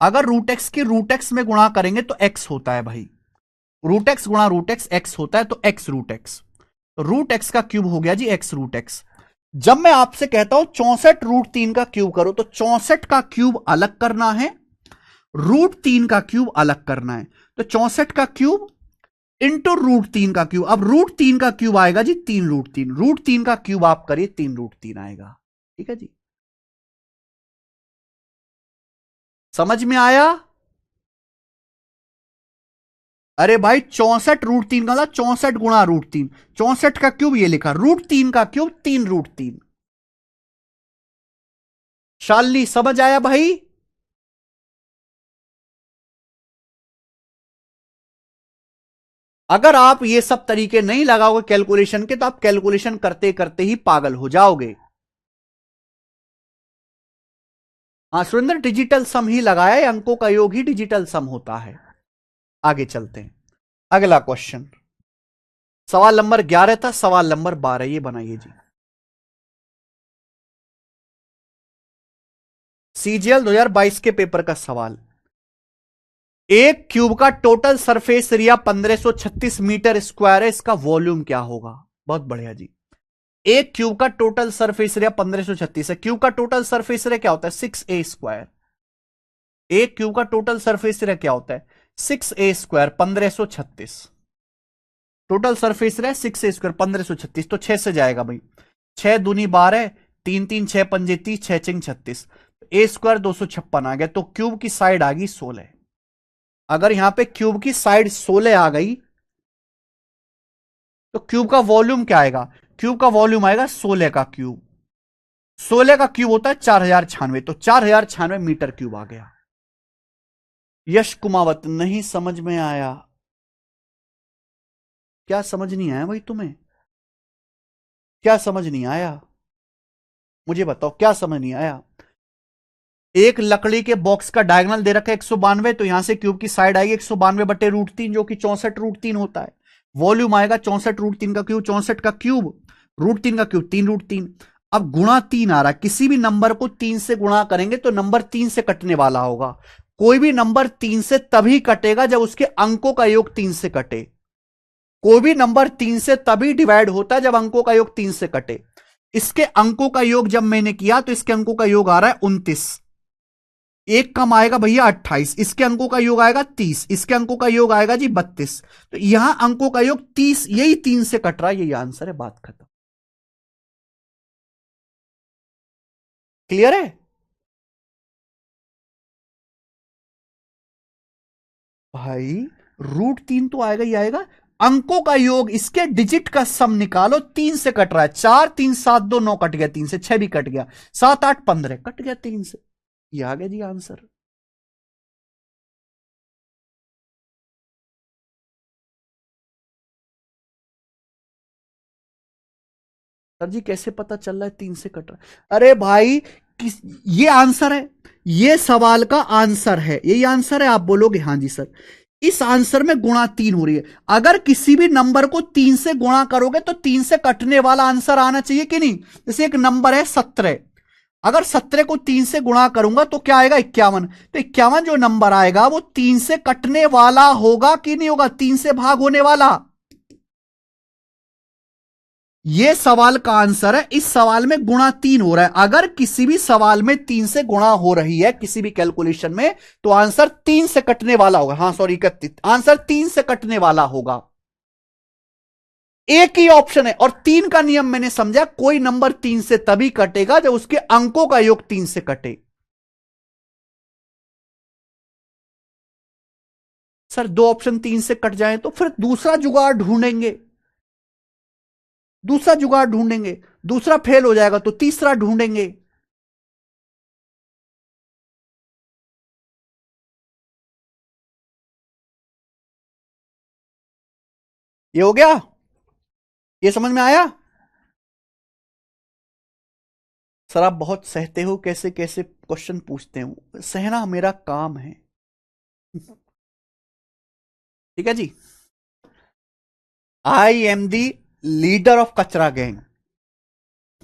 Speaker 1: अगर रूट एक्स की रूट एक्स में गुणा करेंगे तो एक्स होता है भाई, रूट एक्स गुणा रूट एक्स एक्स होता है, तो एक्स रूट एक्स, तो रूट एक्स का क्यूब हो गया जी एक्स रूट एक्स। जब मैं आपसे कहता हूं 64√3 का क्यूब करो, तो 64 का क्यूब अलग करना है, √3 का क्यूब अलग करना है, तो 64 का क्यूब इंटू √3 का क्यूब। अब √3 का क्यूब आएगा जी 3√3, √3 का क्यूब आप करिए 3√3 आएगा। ठीक है जी, समझ में आया? अरे भाई 64√3 का मतलब 64 गुणा √3, 64 का क्यूब ये लिखा, √3 का क्यूब 3√3। शालिनी समझ आया भाई? अगर आप ये सब तरीके नहीं लगाओगे कैलकुलेशन के, तो आप कैलकुलेशन करते करते ही पागल हो जाओगे। हाँ सुरेंद्र, डिजिटल सम ही लगाया है, अंकों का योग ही डिजिटल सम होता है। आगे चलते हैं, अगला क्वेश्चन, सवाल नंबर 11 था, सवाल नंबर 12 ये बनाइए जी। सीजीएल 2022 के पेपर का सवाल, एक क्यूब का total surface area 1536 metre square है, इसका वॉल्यूम क्या होगा? बहुत बढ़िया जी। एक क्यूब का टोटल सरफेस एरिया 1536 है, क्यूब का टोटल सरफेस एरिया क्या होता है? 6a²। एक क्यूब का टोटल सरफेस एरिया क्या होता है? 6a², 1536। Total surface area 6a², 1536, तो 6 से जाएगा भाई, 6 दूनी 12, 3 3 6 पंजे 30, 6 चिंग 36, a² 256 आ गया, तो क्यूब की साइड आ गई 16। अगर यहां पे क्यूब की साइड 16 आ गई, तो क्यूब का वॉल्यूम क्या आएगा? क्यूब का वॉल्यूम आएगा 16 का क्यूब, 16 का क्यूब होता है 4096, तो 4096 मीटर क्यूब आ गया। यश कुमावत, नहीं समझ में आया? क्या समझ नहीं आया भाई तुम्हें? क्या समझ नहीं आया? मुझे बताओ क्या समझ नहीं आया? एक लकड़ी के बॉक्स का डायगोनल दे रखा है 192, तो यहां से क्यूब की साइड आएगी 192/√3, जो कि 64√3 होता है। वॉल्यूम आएगा 64√3 का क्यूब, 64 का क्यूब, √3 का क्यूब 3√3। अब गुणा 3 आ रहा है, किसी भी नंबर को 3 से गुणा करेंगे तो नंबर 3 से कटने वाला होगा। कोई भी नंबर 3 से तभी कटेगा जब उसके अंकों का योग 3 से कटे। कोई भी नंबर 3 से तभी डिवाइड होता है जब अंकों का योग 3 से कटे। इसके अंकों का योग जब मैंने किया तो इसके अंकों का योग आ रहा है 29, एक कम आएगा भैया 28, इसके अंकों का योग आएगा 30, इसके अंकों का योग आएगा जी 32, तो यहां अंकों का योग 30, यही 3 से कट रहा है, यही आंसर है, बात खत्म। क्लियर है? भाई √3 तो आएगा ही आएगा, अंकों का योग, इसके डिजिट का सम निकालो, 3 से कट रहा है, 4 3 7 2 9 कट गया 3 से, 6 भी कट गया, 7 8 15 कट गया 3 से, ये आ गया जी आंसर। सर जी कैसे पता चल रहा है 3 से कट रहा है? अरे भाई ये आंसर है, ये सवाल का आंसर है, यही आंसर है। आप बोलोगे हाँ जी सर, इस आंसर में गुणा 3 हो रही है। अगर किसी भी नंबर को 3 से गुणा करोगे तो 3 से कटने वाला आंसर आना चाहिए कि नहीं? जैसे एक नंबर है 17, अगर 17 को 3 से गुणा करूंगा तो क्या आएगा? 51। तो 51 जो नंबर आएगा वो 3 से कटने वाला होगा कि नहीं होगा? 3 से भाग होने वाला। यह सवाल का आंसर है। इस सवाल में गुणा 3 हो रहा है। अगर किसी भी सवाल में 3 से गुणा हो रही है किसी भी कैलकुलेशन में, तो आंसर 3 से कटने वाला होगा। हाँ सॉरी 31, आंसर 3 से कटने वाला होगा। एक ही ऑप्शन है। और 3 का नियम मैंने समझा, कोई नंबर 3 से तभी कटेगा जब उसके अंकों का योग 3 से कटे। सर 2 ऑप्शन 3 से कट जाए तो फिर दूसरा जुगाड़ ढूंढेंगे, दूसरा जुगाड़ ढूंढेंगे। दूसरा फेल हो जाएगा तो तीसरा ढूंढेंगे। ये हो गया? ये समझ में आया? सर आप बहुत सहते हो, कैसे कैसे क्वेश्चन पूछते हो। सहना मेरा काम है। ठीक है जी। I am the leader of kachra gang.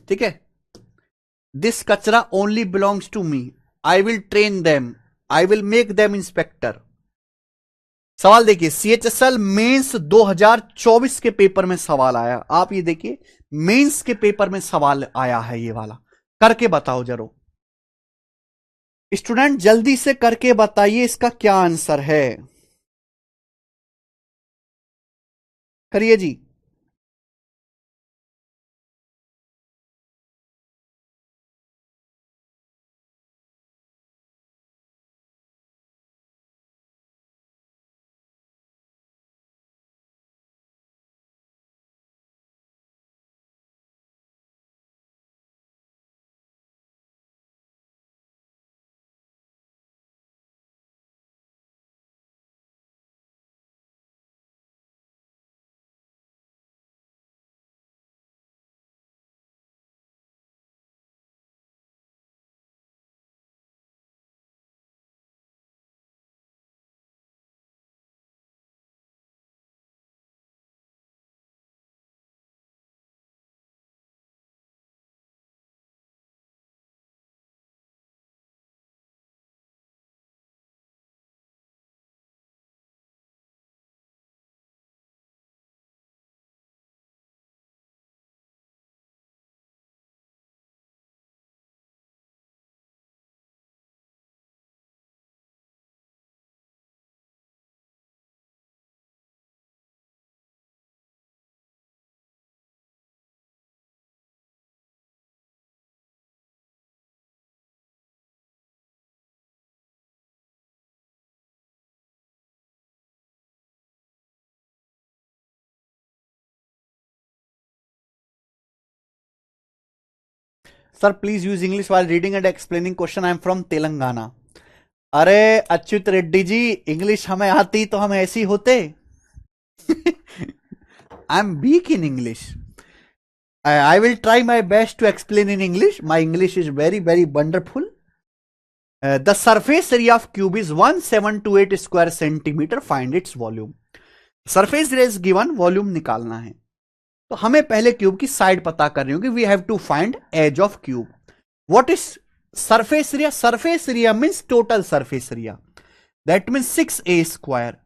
Speaker 1: ठीक है, this kachra only belongs to me, I will train them, I will make them inspector. सवाल देखिए, सीएचएसएल मेंस 2024 के पेपर में सवाल आया। आप ये देखिए, मेंस के पेपर में सवाल आया है ये वाला। करके बताओ जरूर स्टूडेंट, जल्दी से करके बताइए इसका क्या आंसर है। करिए जी। Sir please use English while reading and explaining question, I am from Telangana. अरे अच्युत रेड्डी जी, इंग्लिश हमें आती तो हम ऐसे ही होते। I am weak in English. I will try my best to explain in English. My English is very, very wonderful. The surface area of cube is 1728 square centimeter. Find its volume. Surface area is given, volume निकालना है। तो हमें पहले cube की side पता करनी होगी। We have to find edge of cube. What is surface area? Surface area means total surface area, that means 6a square.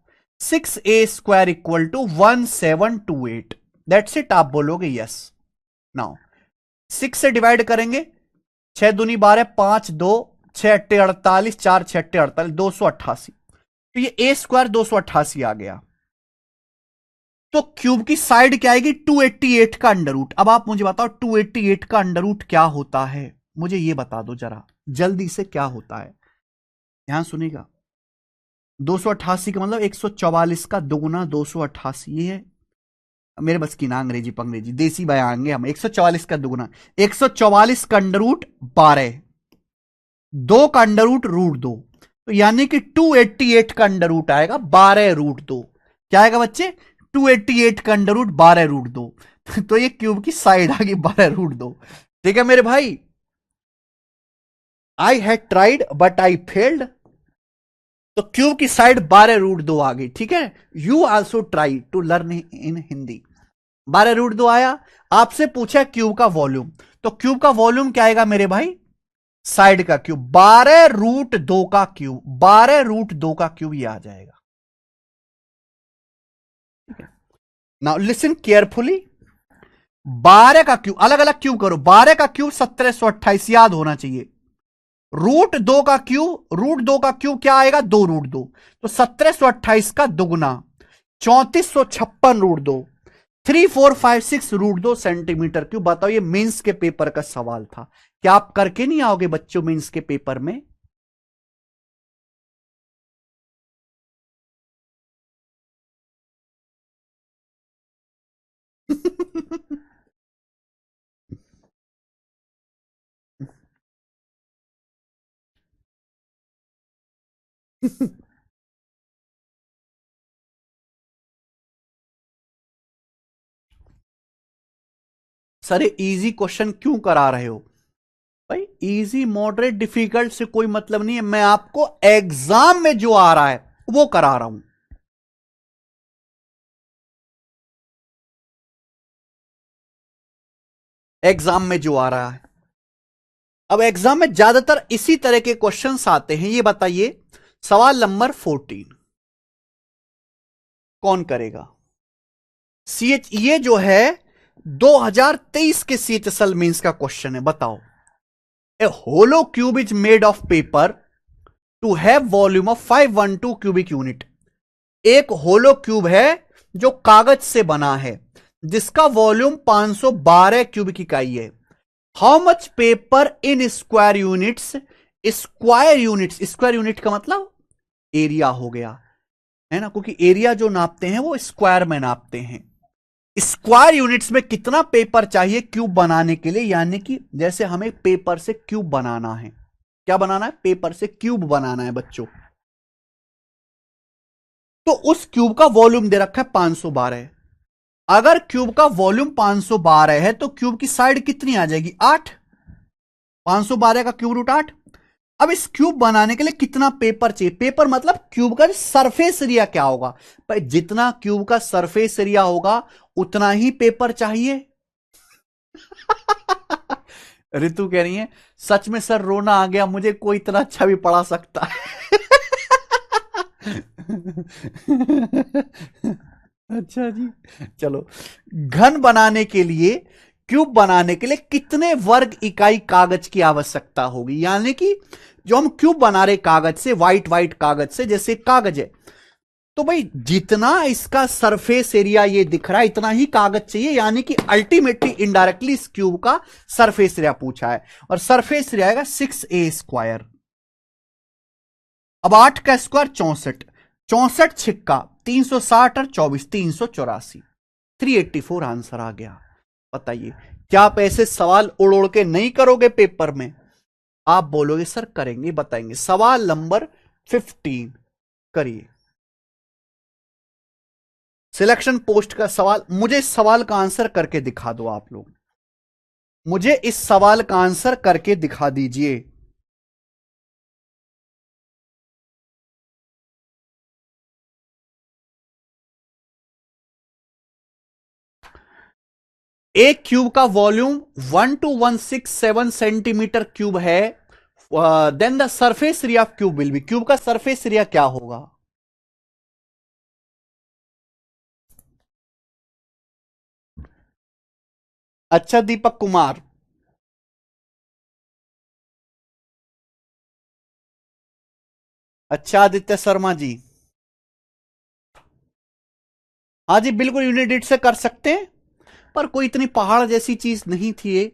Speaker 1: 6a square equal to 1728। That's it. आप बोलोगे यस। नाउ 6 से divide करेंगे, 6 दूनी 12, 5 2, 6 अट्टे 48, 4 6 अट्टे 48, 288। तो ये a स्क्वायर 288 आ गया। तो क्यूब की साइड क्या आएगी? 288 का अंडर रूट। अब आप मुझे बताओ 288 का अंडर रूट क्या होता है? मुझे ये बता दो जरा जल्दी से, क्या होता है? ध्यान सुनिएगा। 288 का मतलब 144 का दोगुना 288। ये है मेरे बस की ना अंग्रेजी पंग्रेजी, देसी बयाएंगे हम। 144 का दुगुना, 144 का अंडर रूट 12, 2 का अंडर रूट √2। तो यानी कि 288 का अंडर रूट आएगा 12 √2। क्या आएगा बच्चे? 288 का अंडर रूट 12√2। तो ये क्यूब की साइड आ गई 12√2। ठीक है मेरे भाई, I had tried but I failed, तो क्यूब की साइड 12√2 आ गई। ठीक है, you also try to learn in Hindi. 12√2 आया। आपसे पूछा क्यूब का वॉल्यूम, तो क्यूब का वॉल्यूम क्या आएगा मेरे भाई, साइड का क्यूब, 12√2 का क्यूब, 12√2 का क्यूब ये आ जाएगा। नाउ लिसन केयरफुली, 12 का क्यूब, अलग अलग क्यूब करो, 12 का क्यूब 1728 याद होना चाहिए। √2 का क्यूब, √2 का क्यूब क्या आएगा, 2√2, तो 1728 का दुगना, 3456 √2, 3456 √2 सेंटीमीटर क्यूब। बताओ, ये मेंस के पेपर का सवाल था, क्या आप करके नहीं आओगे बच्चों मेंस के पेपर में? सर इजी क्वेश्चन क्यों करा रहे हो भाई? इजी मॉडरेट डिफिकल्ट से कोई मतलब नहीं है, मैं आपको एग्जाम में जो आ रहा है वो करा रहा हूं। एग्जाम में जो आ रहा है, अब एग्जाम में ज्यादातर इसी तरह के क्वेश्चंस आते हैं। ये बताइए, सवाल नंबर 14 कौन करेगा? सीएच, ये जो है 2023 के सीएचएसएल मींस का क्वेश्चन है। बताओ, a hollow cube is made of paper to have volume of 512 cubic unit. एक होलो क्यूब है जो कागज से बना है, जिसका वॉल्यूम 512 क्यूबिक इकाई है। How much paper in square units, square units, square unit का मतलब एरिया हो गया, है ना, क्योंकि एरिया जो नापते हैं वो स्क्वायर में नापते हैं। स्क्वायर यूनिट्स में कितना पेपर चाहिए क्यूब बनाने के लिए, यानी कि जैसे हमें पेपर से क्यूब बनाना है, क्या बनाना है, पेपर से क्यूब बनाना है बच्चों, तो उस क्यूब का वॉल्यूम दे रखा है 512। अगर क्यूब का वॉल्यूम 512 है तो क्यूब की साइड कितनी आ जाएगी, 8। 512 का क्यूब रूट 8। अब इस क्यूब बनाने के लिए कितना पेपर चाहिए, पेपर मतलब क्यूब का सरफेस एरिया क्या होगा भाई, जितना क्यूब का सरफेस एरिया होगा उतना ही पेपर चाहिए। ऋतु कह रही है, सच में सर रोना आ गया मुझे, कोई इतना अच्छा भी पढ़ा सकता है। अच्छा जी, चलो, घन बनाने के लिए, क्यूब बनाने के लिए कितने वर्ग इकाई कागज की आवश्यकता होगी, यानी कि जो हम क्यूब बना रहे कागज से, व्हाइट व्हाइट कागज से, जैसे कागज है, तो भाई जितना इसका सरफेस एरिया ये दिख रहा है इतना ही कागज चाहिए, यानी कि अल्टीमेटली इनडायरेक्टली इस क्यूब का सरफेस एरिया पूछा है, और सरफेस एरिया आएगा 6a²। अब 8 का स्क्वायर 64, 64 छिक्का 360 और 24 384, 384 आंसर आ गया। बताइए, क्या आप ऐसे सवाल उड़ उड़ के नहीं करोगे पेपर में? आप बोलोगे सर करेंगे, बताएंगे। सवाल नंबर 15 करिए, सिलेक्शन पोस्ट का सवाल। मुझे इस सवाल का आंसर करके दिखा दो आप लोग, मुझे इस सवाल का आंसर करके दिखा दीजिए। एक क्यूब का वॉल्यूम 12167 सेंटीमीटर क्यूब है, then the surface area of cube will be, cube का सरफेस एरिया क्या होगा? अच्छा दीपक कुमार, अच्छा आदित्य शर्मा जी, हाँ जी बिल्कुल यूनिट से कर सकते हैं, पर कोई इतनी पहाड़ जैसी चीज नहीं थी ये।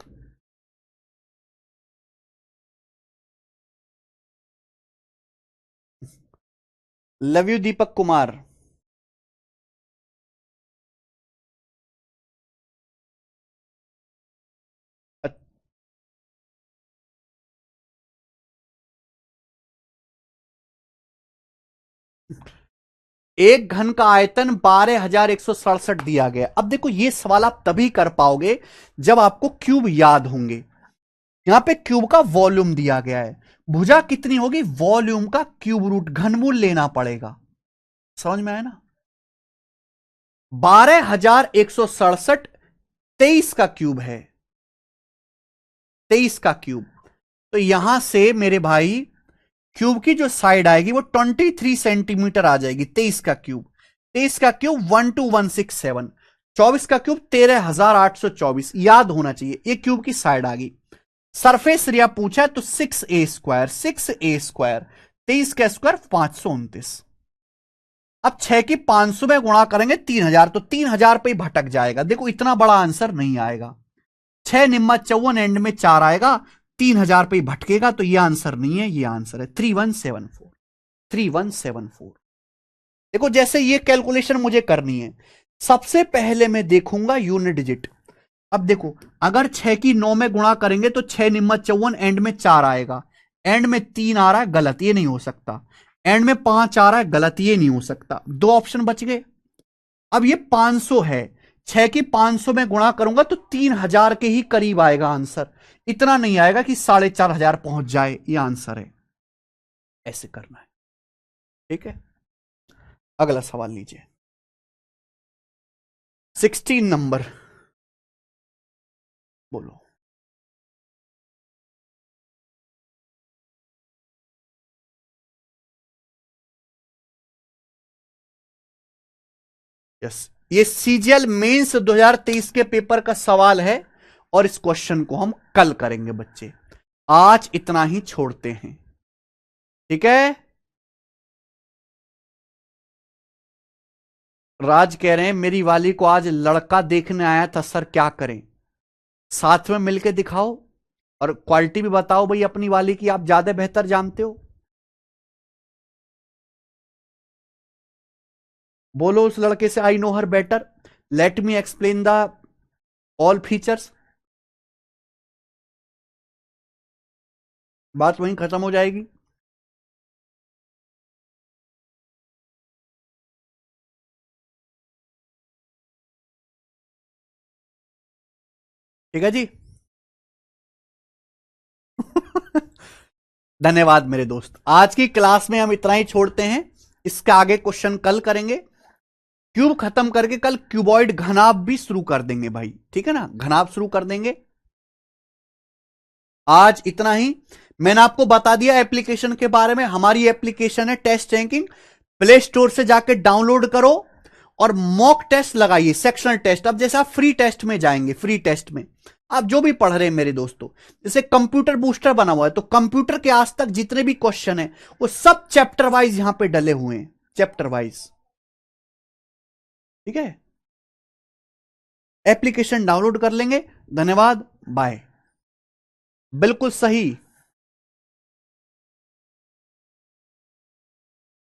Speaker 1: Love you Deepak Kumar. एक घन का आयतन 12,167 दिया गया। अब देखो ये सवाल आप तभी कर पाओगे जब आपको क्यूब याद होंगे। यहां पे क्यूब का वॉल्यूम दिया गया है, भुजा कितनी होगी, वॉल्यूम का क्यूब रूट, घनमूल लेना पड़ेगा। समझ में आया ना? 12,167 23 का क्यूब है, 23 का क्यूब। तो यहां से मेरे भाई क्यूब की जो साइड आएगी वो 23 सेंटीमीटर आ जाएगी। 23 का क्यूब, 23 का क्यूब 12167, 24 का क्यूब 13,824, याद होना चाहिए। ये क्यूब की साइड आ गई। सरफेस एरिया पूछा है तो 6a², 6a², 23 का स्क्वायर 529। अब 6 की 500 में गुणा करेंगे 3,000, तो 3,000 पे ही भटक जाएगा। देखो इतना बड़ा आंसर नहीं आएगा। 6 निम्मा 54 एंड में 4 आएगा, 3,000 पे ही भटकेगा। तो ये आंसर नहीं है, ये आंसर है 3174, 3174। देखो जैसे ये कैलकुलेशन मुझे करनी है, सबसे पहले मैं देखूंगा यूनिट डिजिट। अब देखो अगर 6 की 9 में गुणा करेंगे तो 6 निम्मा 54 एंड में 4 आएगा, एंड में 3 आ रहा है, गलत, ये नहीं हो सकता। एंड में 5 आ रहा है, गलत, ये नहीं हो सकता। दो ऑप्शन बच गए। अब ये 500 है, 6 की 500 में गुणा करूंगा तो 3,000 के ही करीब आएगा आंसर। इतना नहीं आएगा कि 4,500 पहुंच जाए, ये आंसर है। ऐसे करना है, ठीक है। अगला सवाल लीजिए, 16 नंबर, बोलो। यस, ये सीजीएल मेंस 2023 के पेपर का सवाल है और इस क्वेश्चन को हम कल करेंगे बच्चे। आज इतना ही छोड़ते हैं, ठीक है। राज कह रहे हैं मेरी वाली को आज लड़का देखने आया था सर, क्या करें? साथ में मिलके दिखाओ और क्वालिटी भी बताओ भाई अपनी वाली की, आप ज्यादा बेहतर जानते हो। बोलो उस लड़के से, I know her better, let me explain the all features. बात वहीं खत्म हो जाएगी। ठीक है जी। धन्यवाद मेरे दोस्त, आज की क्लास में हम इतना ही छोड़ते हैं। इसका आगे क्वेश्चन कल करेंगे। क्यूब खत्म करके कल क्यूबॉइड घनाभ भी शुरू कर देंगे भाई, ठीक है ना, घनाभ शुरू कर देंगे। आज इतना ही। मैंने आपको बता दिया एप्लीकेशन के बारे में। हमारी एप्लीकेशन है टेस्ट रैंकिंग, प्ले स्टोर से जाके डाउनलोड करो और मॉक टेस्ट लगाइए, सेक्शनल टेस्ट। अब जैसे आप फ्री टेस्ट में जाएंगे, फ्री टेस्ट में आप जो भी पढ़ रहे हैं मेरे दोस्तों, जैसे कंप्यूटर बूस्टर बना हुआ है, तो कंप्यूटर के आज तक जितने भी क्वेश्चन है वो सब चैप्टर वाइज यहां पे डले हुए हैं, चैप्टर वाइज, ठीक है। एप्लीकेशन डाउनलोड कर लेंगे। धन्यवाद, बाय। बिल्कुल सही।